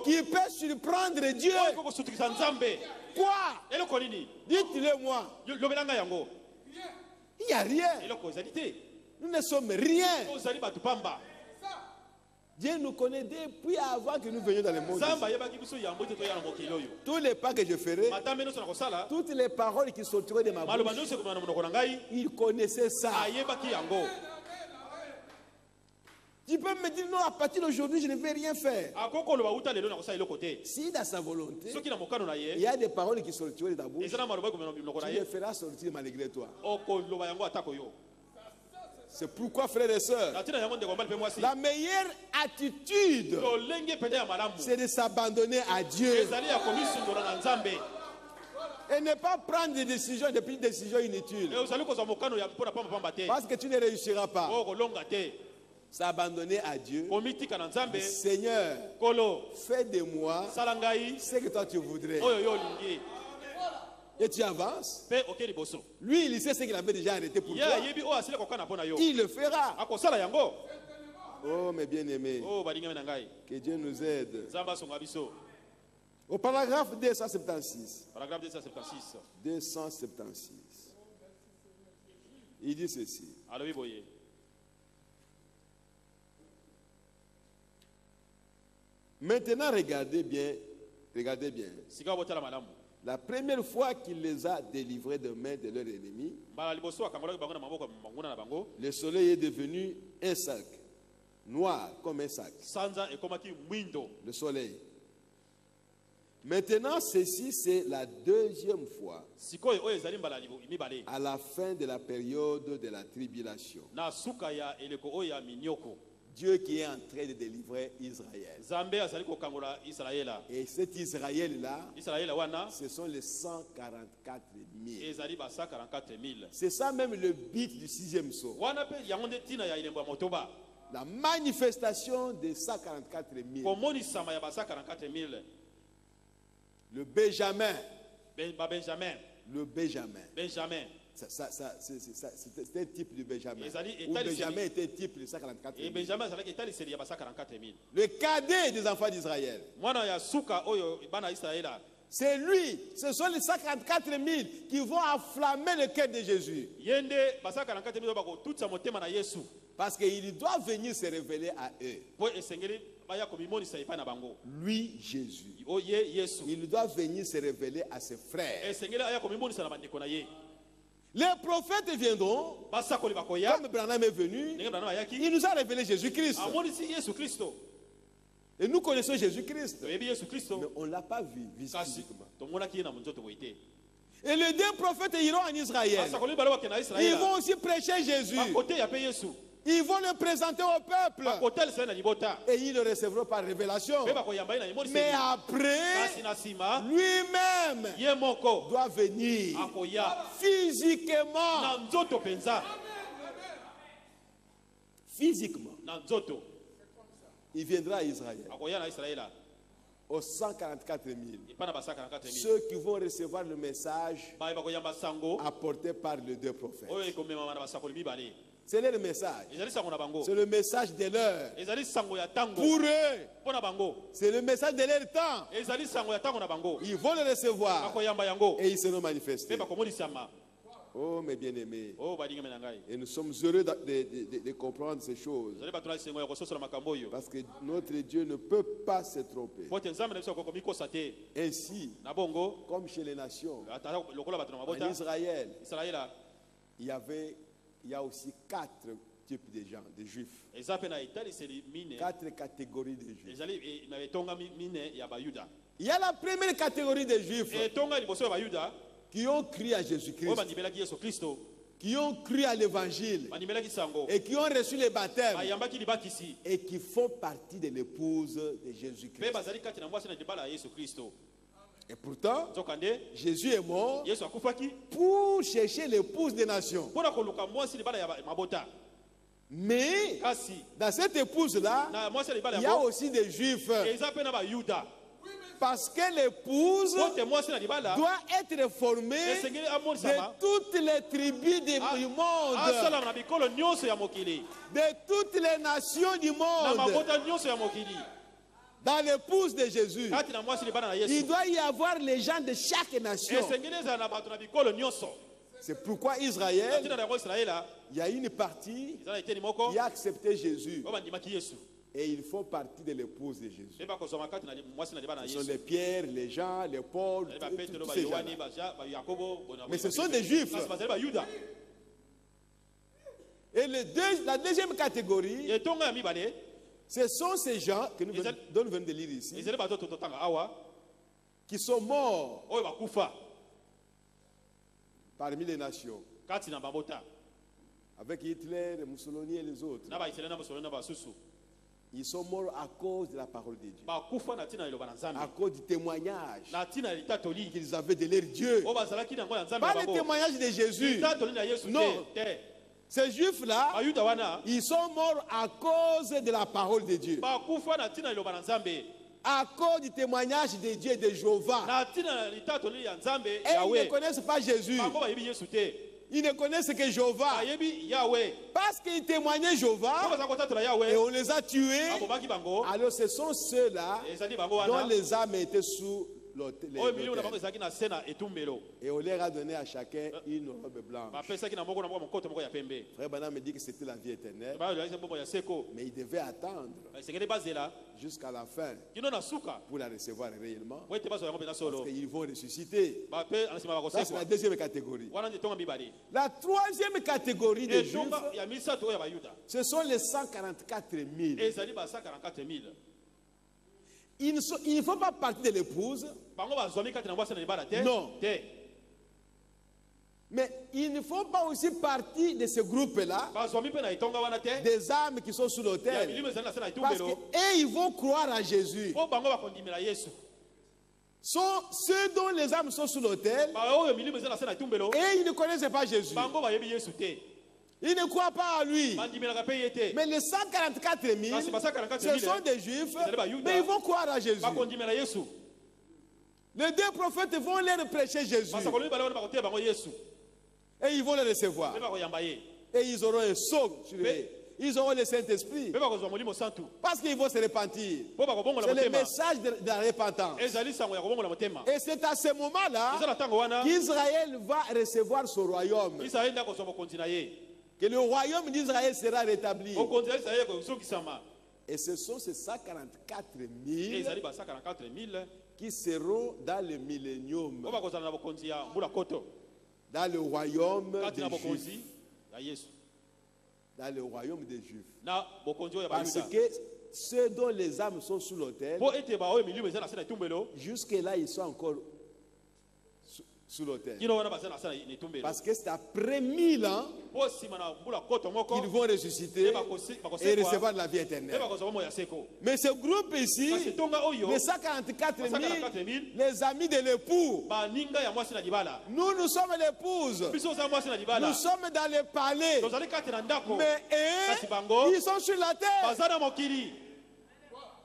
qui peut surprendre Dieu? Quoi? Dites-le moi. Il n'y a rien. Nous ne sommes rien. Dieu nous connaît depuis avant que nous venions dans le monde. Tous les pas que je ferai, toutes les paroles qui sortiront de ma bouche, il connaissait ça. Tu peux me dire non, à partir d'aujourd'hui, je ne vais rien faire. Si dans sa volonté, il y a des paroles qui sortiront de ta bouche, tu les feras sortir malgré toi. C'est pourquoi, frères et sœurs, la meilleure attitude, c'est de s'abandonner à Dieu. Et ne pas prendre des décisions inutiles. Parce que tu ne réussiras pas. S'abandonner à Dieu. Seigneur, fais de moi ce que toi tu voudrais. Et tu avances. Lui, il sait ce qu'il avait déjà arrêté pour toi. Il le fera. Oh, mes bien-aimés, que Dieu nous aide. Au paragraphe 276. 276. Il dit ceci. Maintenant, regardez bien. La première fois qu'il les a délivrés de main de leurs ennemis, le soleil est devenu un sac, noir comme un sac. Le soleil. Maintenant, ceci, c'est la deuxième fois à la fin de la période de la tribulation. Dieu qui est en train de délivrer Israël. Et cet Israël-là, ce sont les 144 000. C'est ça même le but du 6e saut. La manifestation des 144 000. Le Benjamin. Le Benjamin. C'est un type de Benjamin. Ou Benjamin était un type de 144 000. Le cadet des enfants d'Israël. C'est lui. Ce sont les 144 000 qui vont enflammer le cœur de Jésus. Parce qu'il doit venir se révéler à eux. Lui, Jésus. Il doit venir se révéler à ses frères. Les prophètes viendront, comme Branham est venu, il nous a révélé Jésus-Christ. Et nous connaissons Jésus-Christ, mais on ne l'a pas vu visible. Et les deux prophètes iront en Israël. Ils vont aussi prêcher Jésus. Ils vont le présenter au peuple. Et ils le recevront par révélation. Mais après, lui-même doit venir physiquement. Il viendra à Israël. Aux 144 000. Ceux qui vont recevoir le message apporté par les deux prophètes. C'est le message. C'est le message de l'heure. Pour eux, c'est le message de leur temps. Ils vont le recevoir et ils seront manifestés. Oh, mes bien-aimés. Et nous sommes heureux de comprendre ces choses. Parce que notre Dieu ne peut pas se tromper. Ainsi, comme chez les nations, en Israël, il y a aussi 4 types de gens, de juifs. 4 catégories de juifs. Il y a la première catégorie de juifs qui ont crié à Jésus-Christ. qui ont cru à l'évangile et qui ont reçu le baptême et qui font partie de l'épouse de Jésus-Christ. Et pourtant, Jésus est mort pour chercher l'épouse des nations. Mais dans cette épouse-là, il y a aussi des Juifs. Parce que l'épouse doit être formée de toutes les tribus du monde, de toutes les nations du monde. Dans l'épouse de Jésus, il doit y avoir les gens de chaque nation. C'est pourquoi Israël, il y a une partie qui a accepté Jésus. Et ils font partie de l'épouse de Jésus. Ce sont les Pierre, les Jean, les Paul, tous ces gens-là. Mais ce sont des Juifs. Et la deuxième catégorie, ce sont ces gens dont nous venons de lire ici, qui sont morts parmi les nations, avec Hitler, Mussolini et les autres. Ils sont morts à cause de la parole de Dieu, à cause du témoignage qu'ils avaient de leur Dieu. Pas le témoignage de Jésus. Non. Ces Juifs-là, ils sont morts à cause de la parole de Dieu, à cause du témoignage de Dieu et de Jéhovah. Et ils ne connaissent pas Jésus. Ils ne connaissent que Jéhovah. Parce qu'ils témoignaient Jéhovah et on les a tués. Alors ce sont ceux-là dont les âmes étaient sous l'autel. Et on leur a donné à chacun une robe blanche. Frère Branham me dit que c'était la vie éternelle. Mais il devait attendre jusqu'à la fin pour la recevoir réellement. Parce qu'ils vont ressusciter. Ça, c'est la deuxième catégorie. La troisième catégorie des Juifs, ce sont les 144 000. Ils ne font pas partie de l'épouse. Non. Mais ils ne font pas aussi partie de ce groupe-là, des âmes qui sont sous l'autel. Parce qu'eux, ils vont croire à Jésus. Sont ceux dont les âmes sont sous l'autel, et ils ne connaissent pas Jésus. Ils ne croient pas à lui. Mais les 144 000, ce sont des Juifs, mais ils vont croire à Jésus. Les deux prophètes vont leur prêcher Jésus. Et ils vont le recevoir. Et ils auront un sceau sur eux. Ils auront le Saint-Esprit. Parce qu'ils vont se repentir. C'est le message de la repentance. Et c'est à ce moment-là qu'Israël va recevoir son royaume. Que le royaume d'Israël sera rétabli. Et ce sont ces 144 000 qui seront dans le millénium, dans le royaume des Juifs. Dans le royaume des Juifs. Parce que ceux dont les âmes sont sous l'autel, jusque-là ils sont encore sous l'autel. Parce que c'est après 1000 ans qu'ils vont ressusciter et recevoir la vie éternelle. Mais ce groupe ici, les 144 000, les amis de l'époux, nous sommes l'épouse. Nous sommes dans le palais. Mais eux, ils sont sur la terre.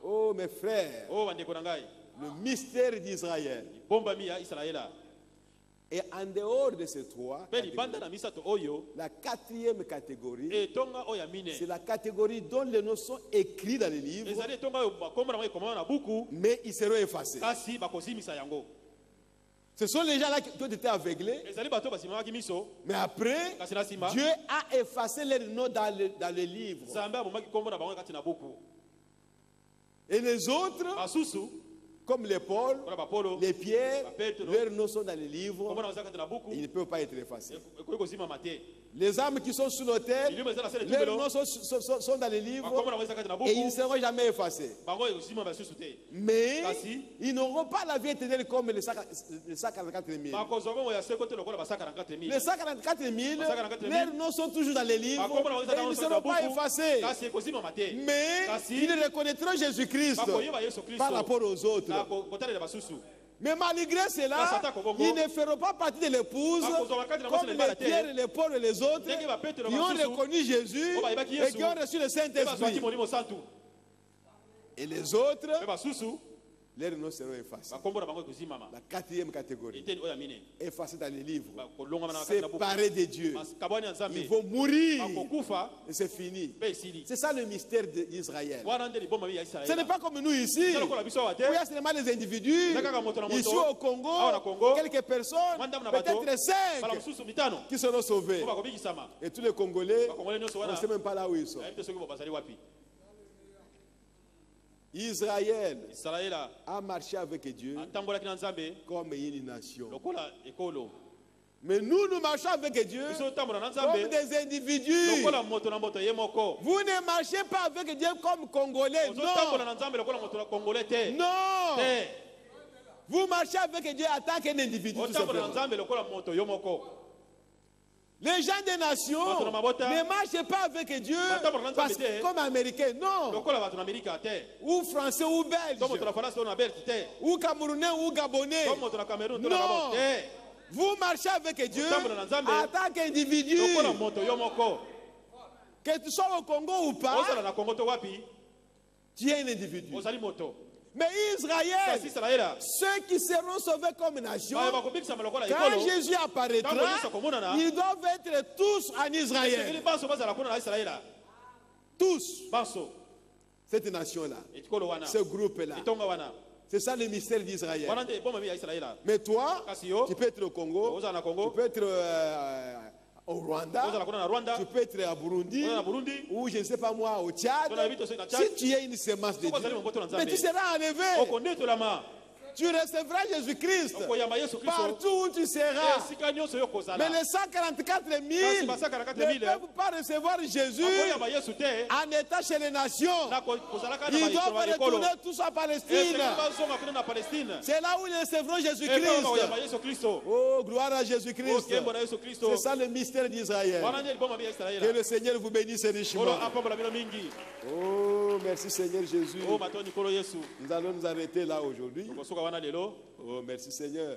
Oh mes frères, le mystère d'Israël. Et en dehors de ces trois, la quatrième catégorie, c'est la catégorie dont les noms sont écrits dans les livres, mais ils seront effacés. Ce sont les gens là qui ont été aveuglés. Mais après, Dieu a effacé leurs noms dans le livre. Et les autres, comme les Paul, les Pierre, leurs noms sont dans les livres. Ils ne peuvent pas être effacés. Les âmes qui sont sous l'autel, leurs noms sont dans les livres et ils ne seront jamais effacés. Mais ils n'auront pas la vie éternelle comme les 144 000. Les 144 000, leurs noms sont toujours dans les livres et ils ne seront pas effacés. Mais ils reconnaîtront Jésus-Christ par rapport aux autres. Mais malgré cela, ils ne feront pas partie de l'épouse comme les Pierre, les Paul et les autres qui ont reconnu Jésus et qui ont reçu le Saint-Esprit. Et les autres, leurs noms seront effacés. La quatrième catégorie, effacés dans les livres, séparés de Dieu. Ils vont mourir et c'est fini. C'est ça le mystère d'Israël. Ce n'est pas comme nous ici, où il y a seulement les individus. Ici au Congo, quelques personnes, peut-être 5 qui seront sauvés. Et tous les Congolais, on ne sait même pas là où ils sont. Israël a marché avec Dieu comme une nation. Mais nous marchons avec Dieu comme des individus. Vous ne marchez pas avec Dieu comme Congolais. Non. Non. Vous marchez avec Dieu en tant qu'un individu. Les gens des nations ne marchent pas avec Dieu comme Américains, non. Ou Français ou Belges. Ou Camerounais ou Gabonais. Non. Vous marchez avec Dieu en tant qu'individu. Que tu sois au Congo ou pas, tu es un individu. Mais Israël, ceux qui seront sauvés comme nation, quand Jésus apparaîtra, ils doivent être tous en Israël. Tous. Cette nation-là, ce groupe-là. C'est ça le mystère d'Israël. Mais toi, tu peux être au Congo, tu peux être au Rwanda, tu peux être à Burundi, ou je ne sais pas moi, au Tchad. Si tu es une semence de Dieu, mais tu seras enlevé. Tu recevras Jésus-Christ partout où tu seras. Mais les 144 000 ne peuvent pas recevoir Jésus en état chez les nations. Ils doivent retourner tous en Palestine. C'est là où ils recevront Jésus-Christ. Oh, gloire à Jésus-Christ. C'est ça le mystère d'Israël. Que le Seigneur vous bénisse richement. Oh, merci Seigneur Jésus. Nous allons nous arrêter là aujourd'hui. Oh, merci Seigneur.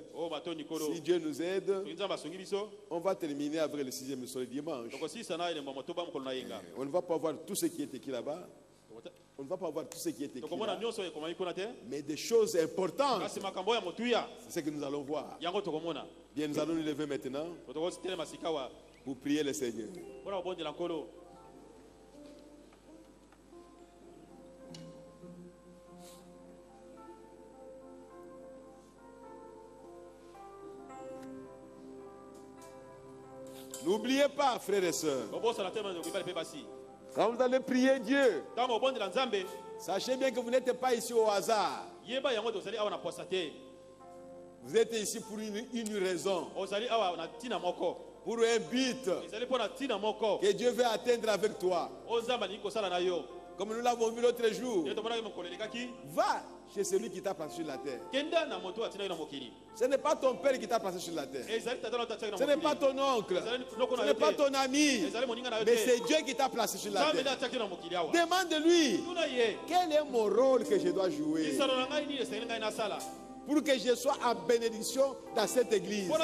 Si Dieu nous aide, on va terminer avec le 6e leçon le dimanche. On ne va pas voir tout ce qui est écrit là-bas. On ne va pas voir tout ce qui est écrit là. Mais des choses importantes, c'est ce que nous allons voir. Bien, nous allons nous lever maintenant pour prier le Seigneur. N'oubliez pas, frères et sœurs, quand vous allez prier Dieu, sachez bien que vous n'êtes pas ici au hasard. Vous êtes ici pour une raison, pour un but que Dieu veut atteindre avec toi. Comme nous l'avons vu l'autre jour, va chez celui qui t'a placé sur la terre. Ce n'est pas ton père qui t'a placé sur la terre. Ce n'est pas ton oncle. Ce n'est pas ton ami. Mais c'est Dieu qui t'a placé sur la terre. Demande-lui, quel est mon rôle que je dois jouer pour que je sois en bénédiction dans cette église, pour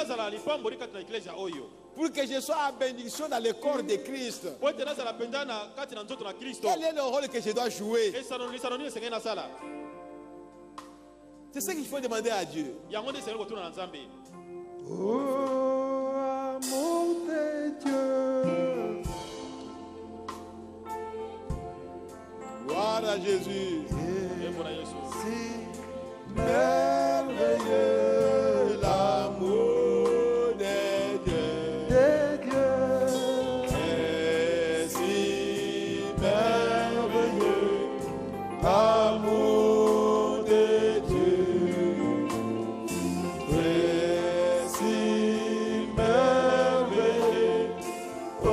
que je sois en bénédiction dans le corps de Christ. Quel est le rôle que je dois jouer? C'est ce qu'il faut demander à Dieu. Oh, amour de Dieu. Gloire à Jésus. Si merveilleux l'amour de Dieu. Et si merveilleux l'amour de Dieu. Et si merveilleux, oh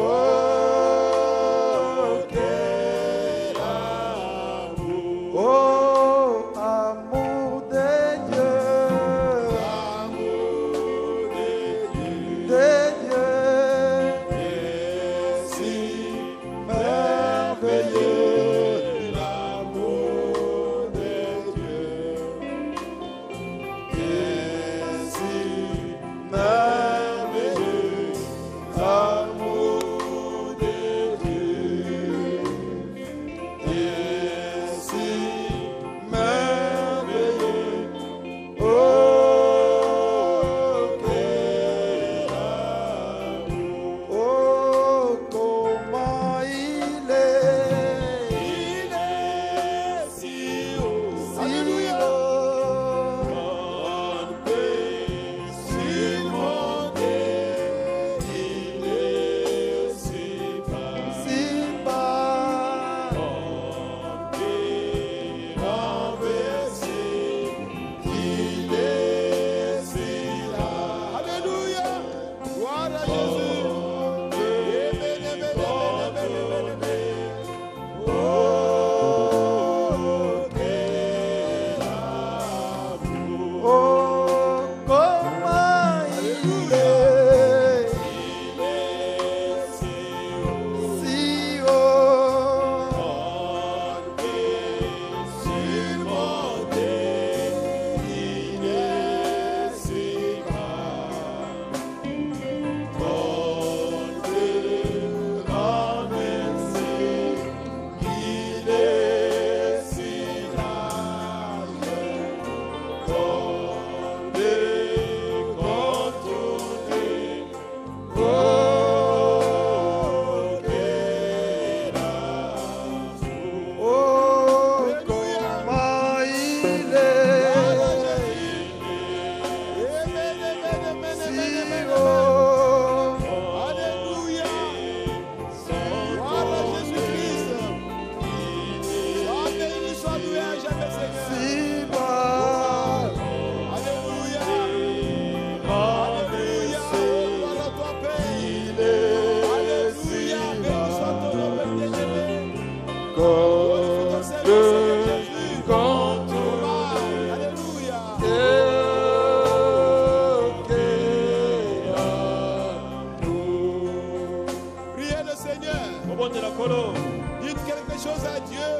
Dites quelque chose à Dieu.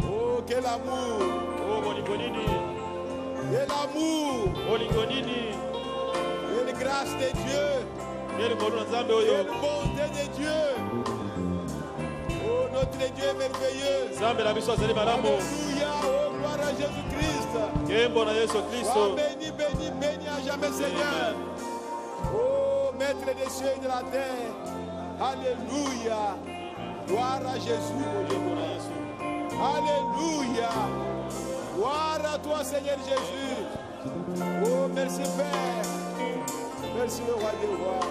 Oh, quel amour. Quel amour. Quelle grâce de Dieu. Quelle bonté de Dieu. Oh, notre Dieu est merveilleux. Alléluia. Oh, gloire à Jésus-Christ. Sois béni, béni, béni à jamais, Seigneur. Oh, maître des cieux et de la terre. Alléluia. Gloire à Jésus. Alléluia. Gloire à toi, Seigneur Jésus. Oh, merci Père. Merci le roi des rois.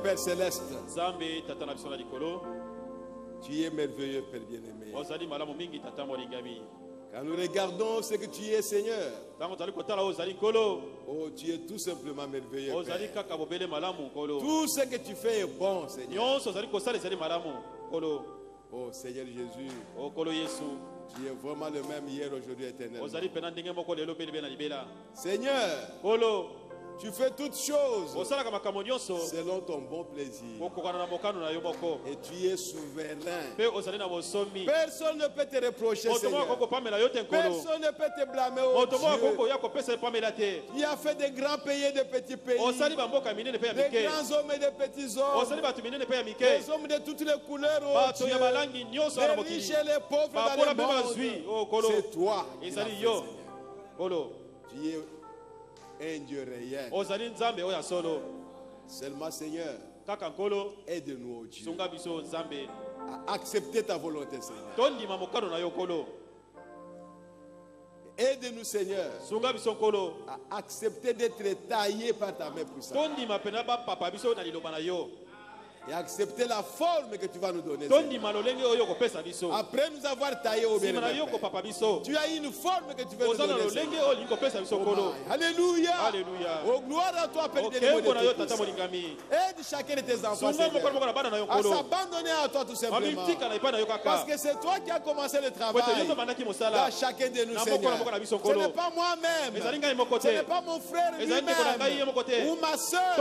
Père céleste, tu es merveilleux, Père bien-aimé. Quand nous regardons ce que tu es, Seigneur, oh, tu es tout simplement merveilleux, Père. Tout ce que tu fais est bon, Seigneur. Oh, Seigneur Jésus, tu es vraiment le même hier, aujourd'hui, éternellement. Seigneur, tu fais toutes choses selon ton bon plaisir. Et tu es souverain. Personne ne peut te reprocher, Seigneur. Personne ne peut te blâmer, oh Dieu. Tu as fait des grands pays et des petits pays. Des grands hommes et des petits hommes. Des hommes de toutes les couleurs, oh Dieu. Les riches et les pauvres dans le monde. C'est toi qui l'as fait, Seigneur. Tu es un Dieu réel. Seulement, Seigneur, aide-nous, oh Dieu, à accepter ta volonté, Seigneur. Aide-nous, Seigneur, à accepter d'être taillé par ta main puissante. Et accepter la forme que tu vas nous donner. Après nous avoir taillé au bien, tu as une forme que tu veux nous donner. Alléluia. Oh, gloire à toi, Père de aide chacun de tes enfants, Seigneur, à s'abandonner à toi tout simplement. Parce que c'est toi qui as commencé le travail dans chacun de nous, Seigneur. Ce n'est pas moi-même. Ce n'est pas mon frère lui-même ou ma soeur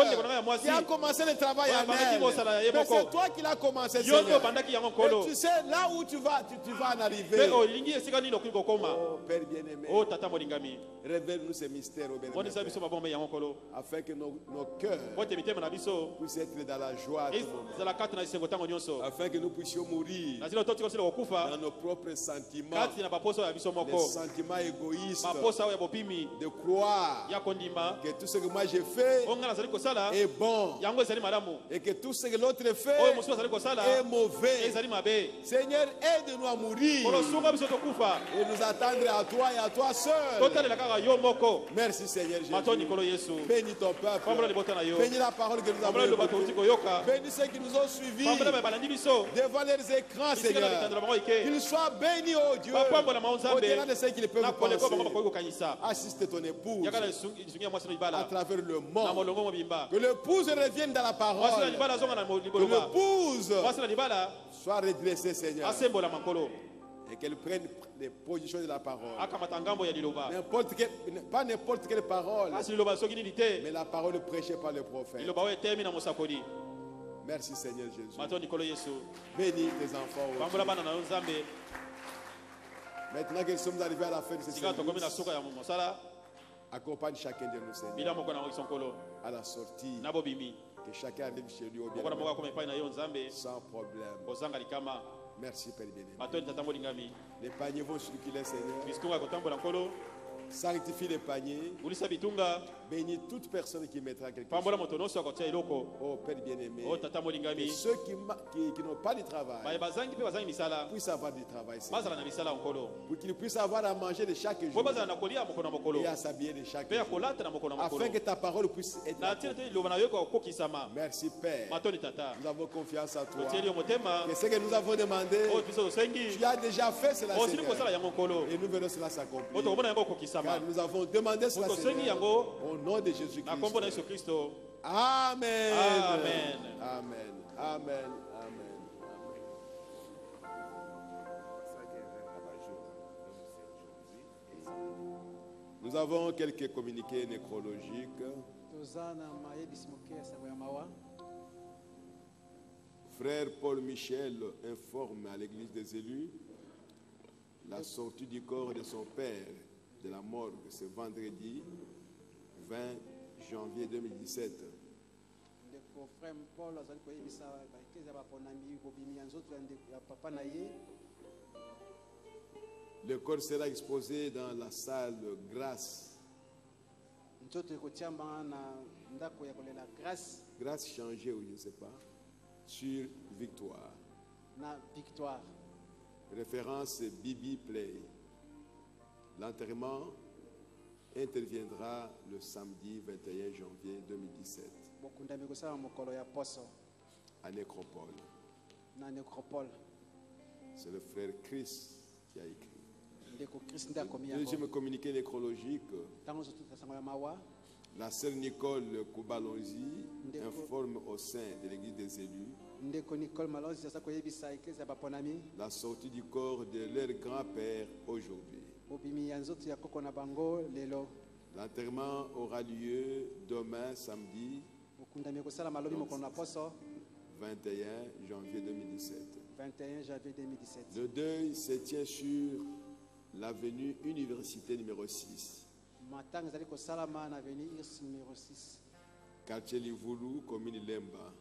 qui a commencé le travail en elle. Mais c'est toi qui l'as commencé, Seigneur. Et tu sais là où tu vas en arriver. Oh, Père bien-aimé, révèle-nous ces mystères au bien-aimé, afin que nos cœurs puissent être dans la joie, afin que nous puissions mourir dans nos propres sentiments, les sentiments égoïstes, de croire que tout ce que moi j'ai fait est bon et que tout ce que l'autre fait est mauvais. Seigneur, aide-nous à mourir et nous attendre à toi et à toi seul. Merci, Seigneur Jésus. Bénis ton peuple. Bénis la parole que nous avons écoutée. Bénis ceux qui nous ont suivis devant leurs écrans, Seigneur. Qu'ils soient bénis, oh Dieu, au-delà de ceux qui ne peuvent penser. Assiste ton épouse à travers le monde. Que l'épouse revienne dans la parole. l'épouse soit redressée, Seigneur. Et qu'elle prenne les positions de la parole. Pas n'importe quelle parole, mais la parole prêchée par le prophète. Merci Seigneur Jésus. Bénis tes enfants. Maintenant que nous sommes arrivés à la fin de ce service, accompagne chacun de nous, Seigneur, à la sortie. Que chacun arrive chez lui au bien sans problème. Merci Père bien-aimé. Les paniers vont circuler, Seigneur. Sanctifie les paniers. Bénis toute personne qui mettra quelque chose. Oh Père bien-aimé. Et ceux qui n'ont pas de travail puissent avoir du travail. Pour qu'ils puissent avoir à manger de chaque jour et à s'habiller de chaque jour. Afin que ta parole puisse être merci Père. Nous avons confiance à toi. Et ce que nous avons demandé, tu as déjà fait cela, Seigneur. Et nous verrons cela s'accomplir. Car nous avons demandé cela, Seigneur, au nom de Jésus-Christ. Amen. Amen. Amen. Amen. Amen. Nous avons quelques communiqués nécrologiques. Frère Paul Michel informe à l'église des élus la sortie du corps de son père de la morgue ce vendredi 20 janvier 2017. Le corps sera exposé dans la salle Grâce. Grâce changée ou je ne sais pas. Sur Victoire. Référence Bibi Play. L'enterrement interviendra le samedi 21 janvier 2017 à Nécropole. C'est le frère Chris qui a écrit. Deuxième communiqué nécrologique. La sœur Nicole Koubalonzi informe au sein de l'église des élus la sortie du corps de leur grand-père aujourd'hui. L'enterrement aura lieu demain samedi 21 janvier 2017. Le deuil se tient sur l'avenue Université numéro 6. Quartier Livoulou, commune Lemba.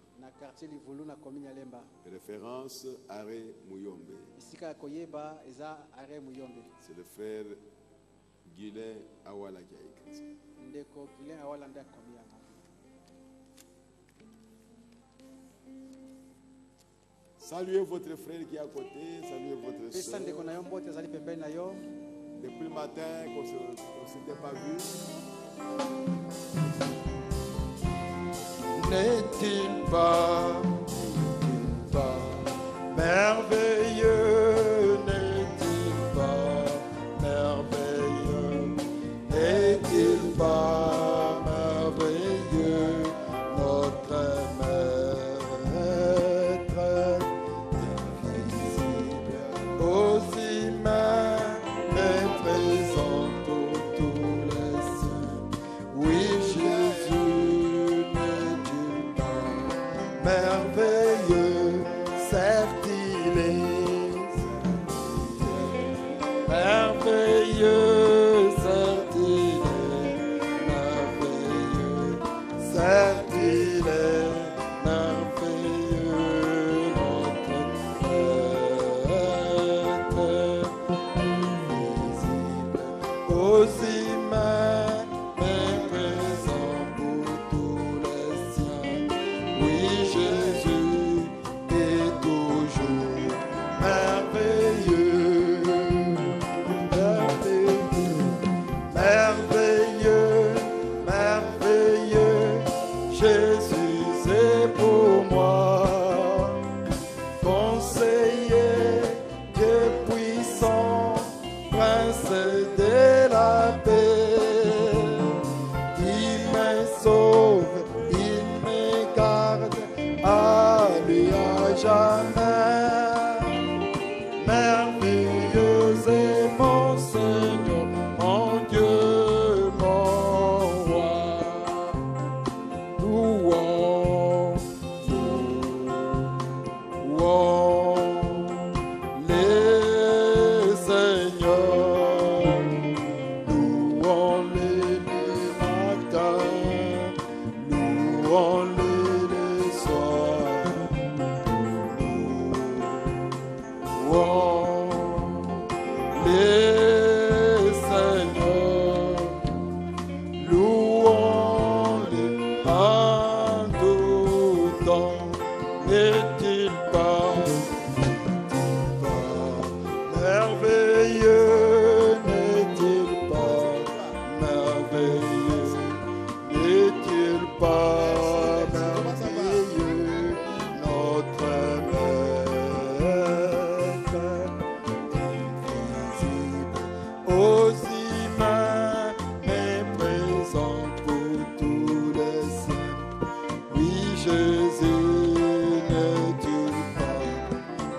Référence Arrêt Mouyombe. C'est le frère Guilain Awala qui a écrit ça. Saluez votre frère qui est à côté, saluez votre soeur. Depuis le matin qu'on ne s'était pas vu. N'est-il pas merveilleux, n'est-il pas merveilleux, n'est-il pas merveilleux, notre maître invisible, aussi même est présent tous les cieux. Oui, Jésus, n'est-il pas merveilleux, certes il est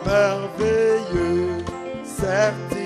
merveilleux, certain.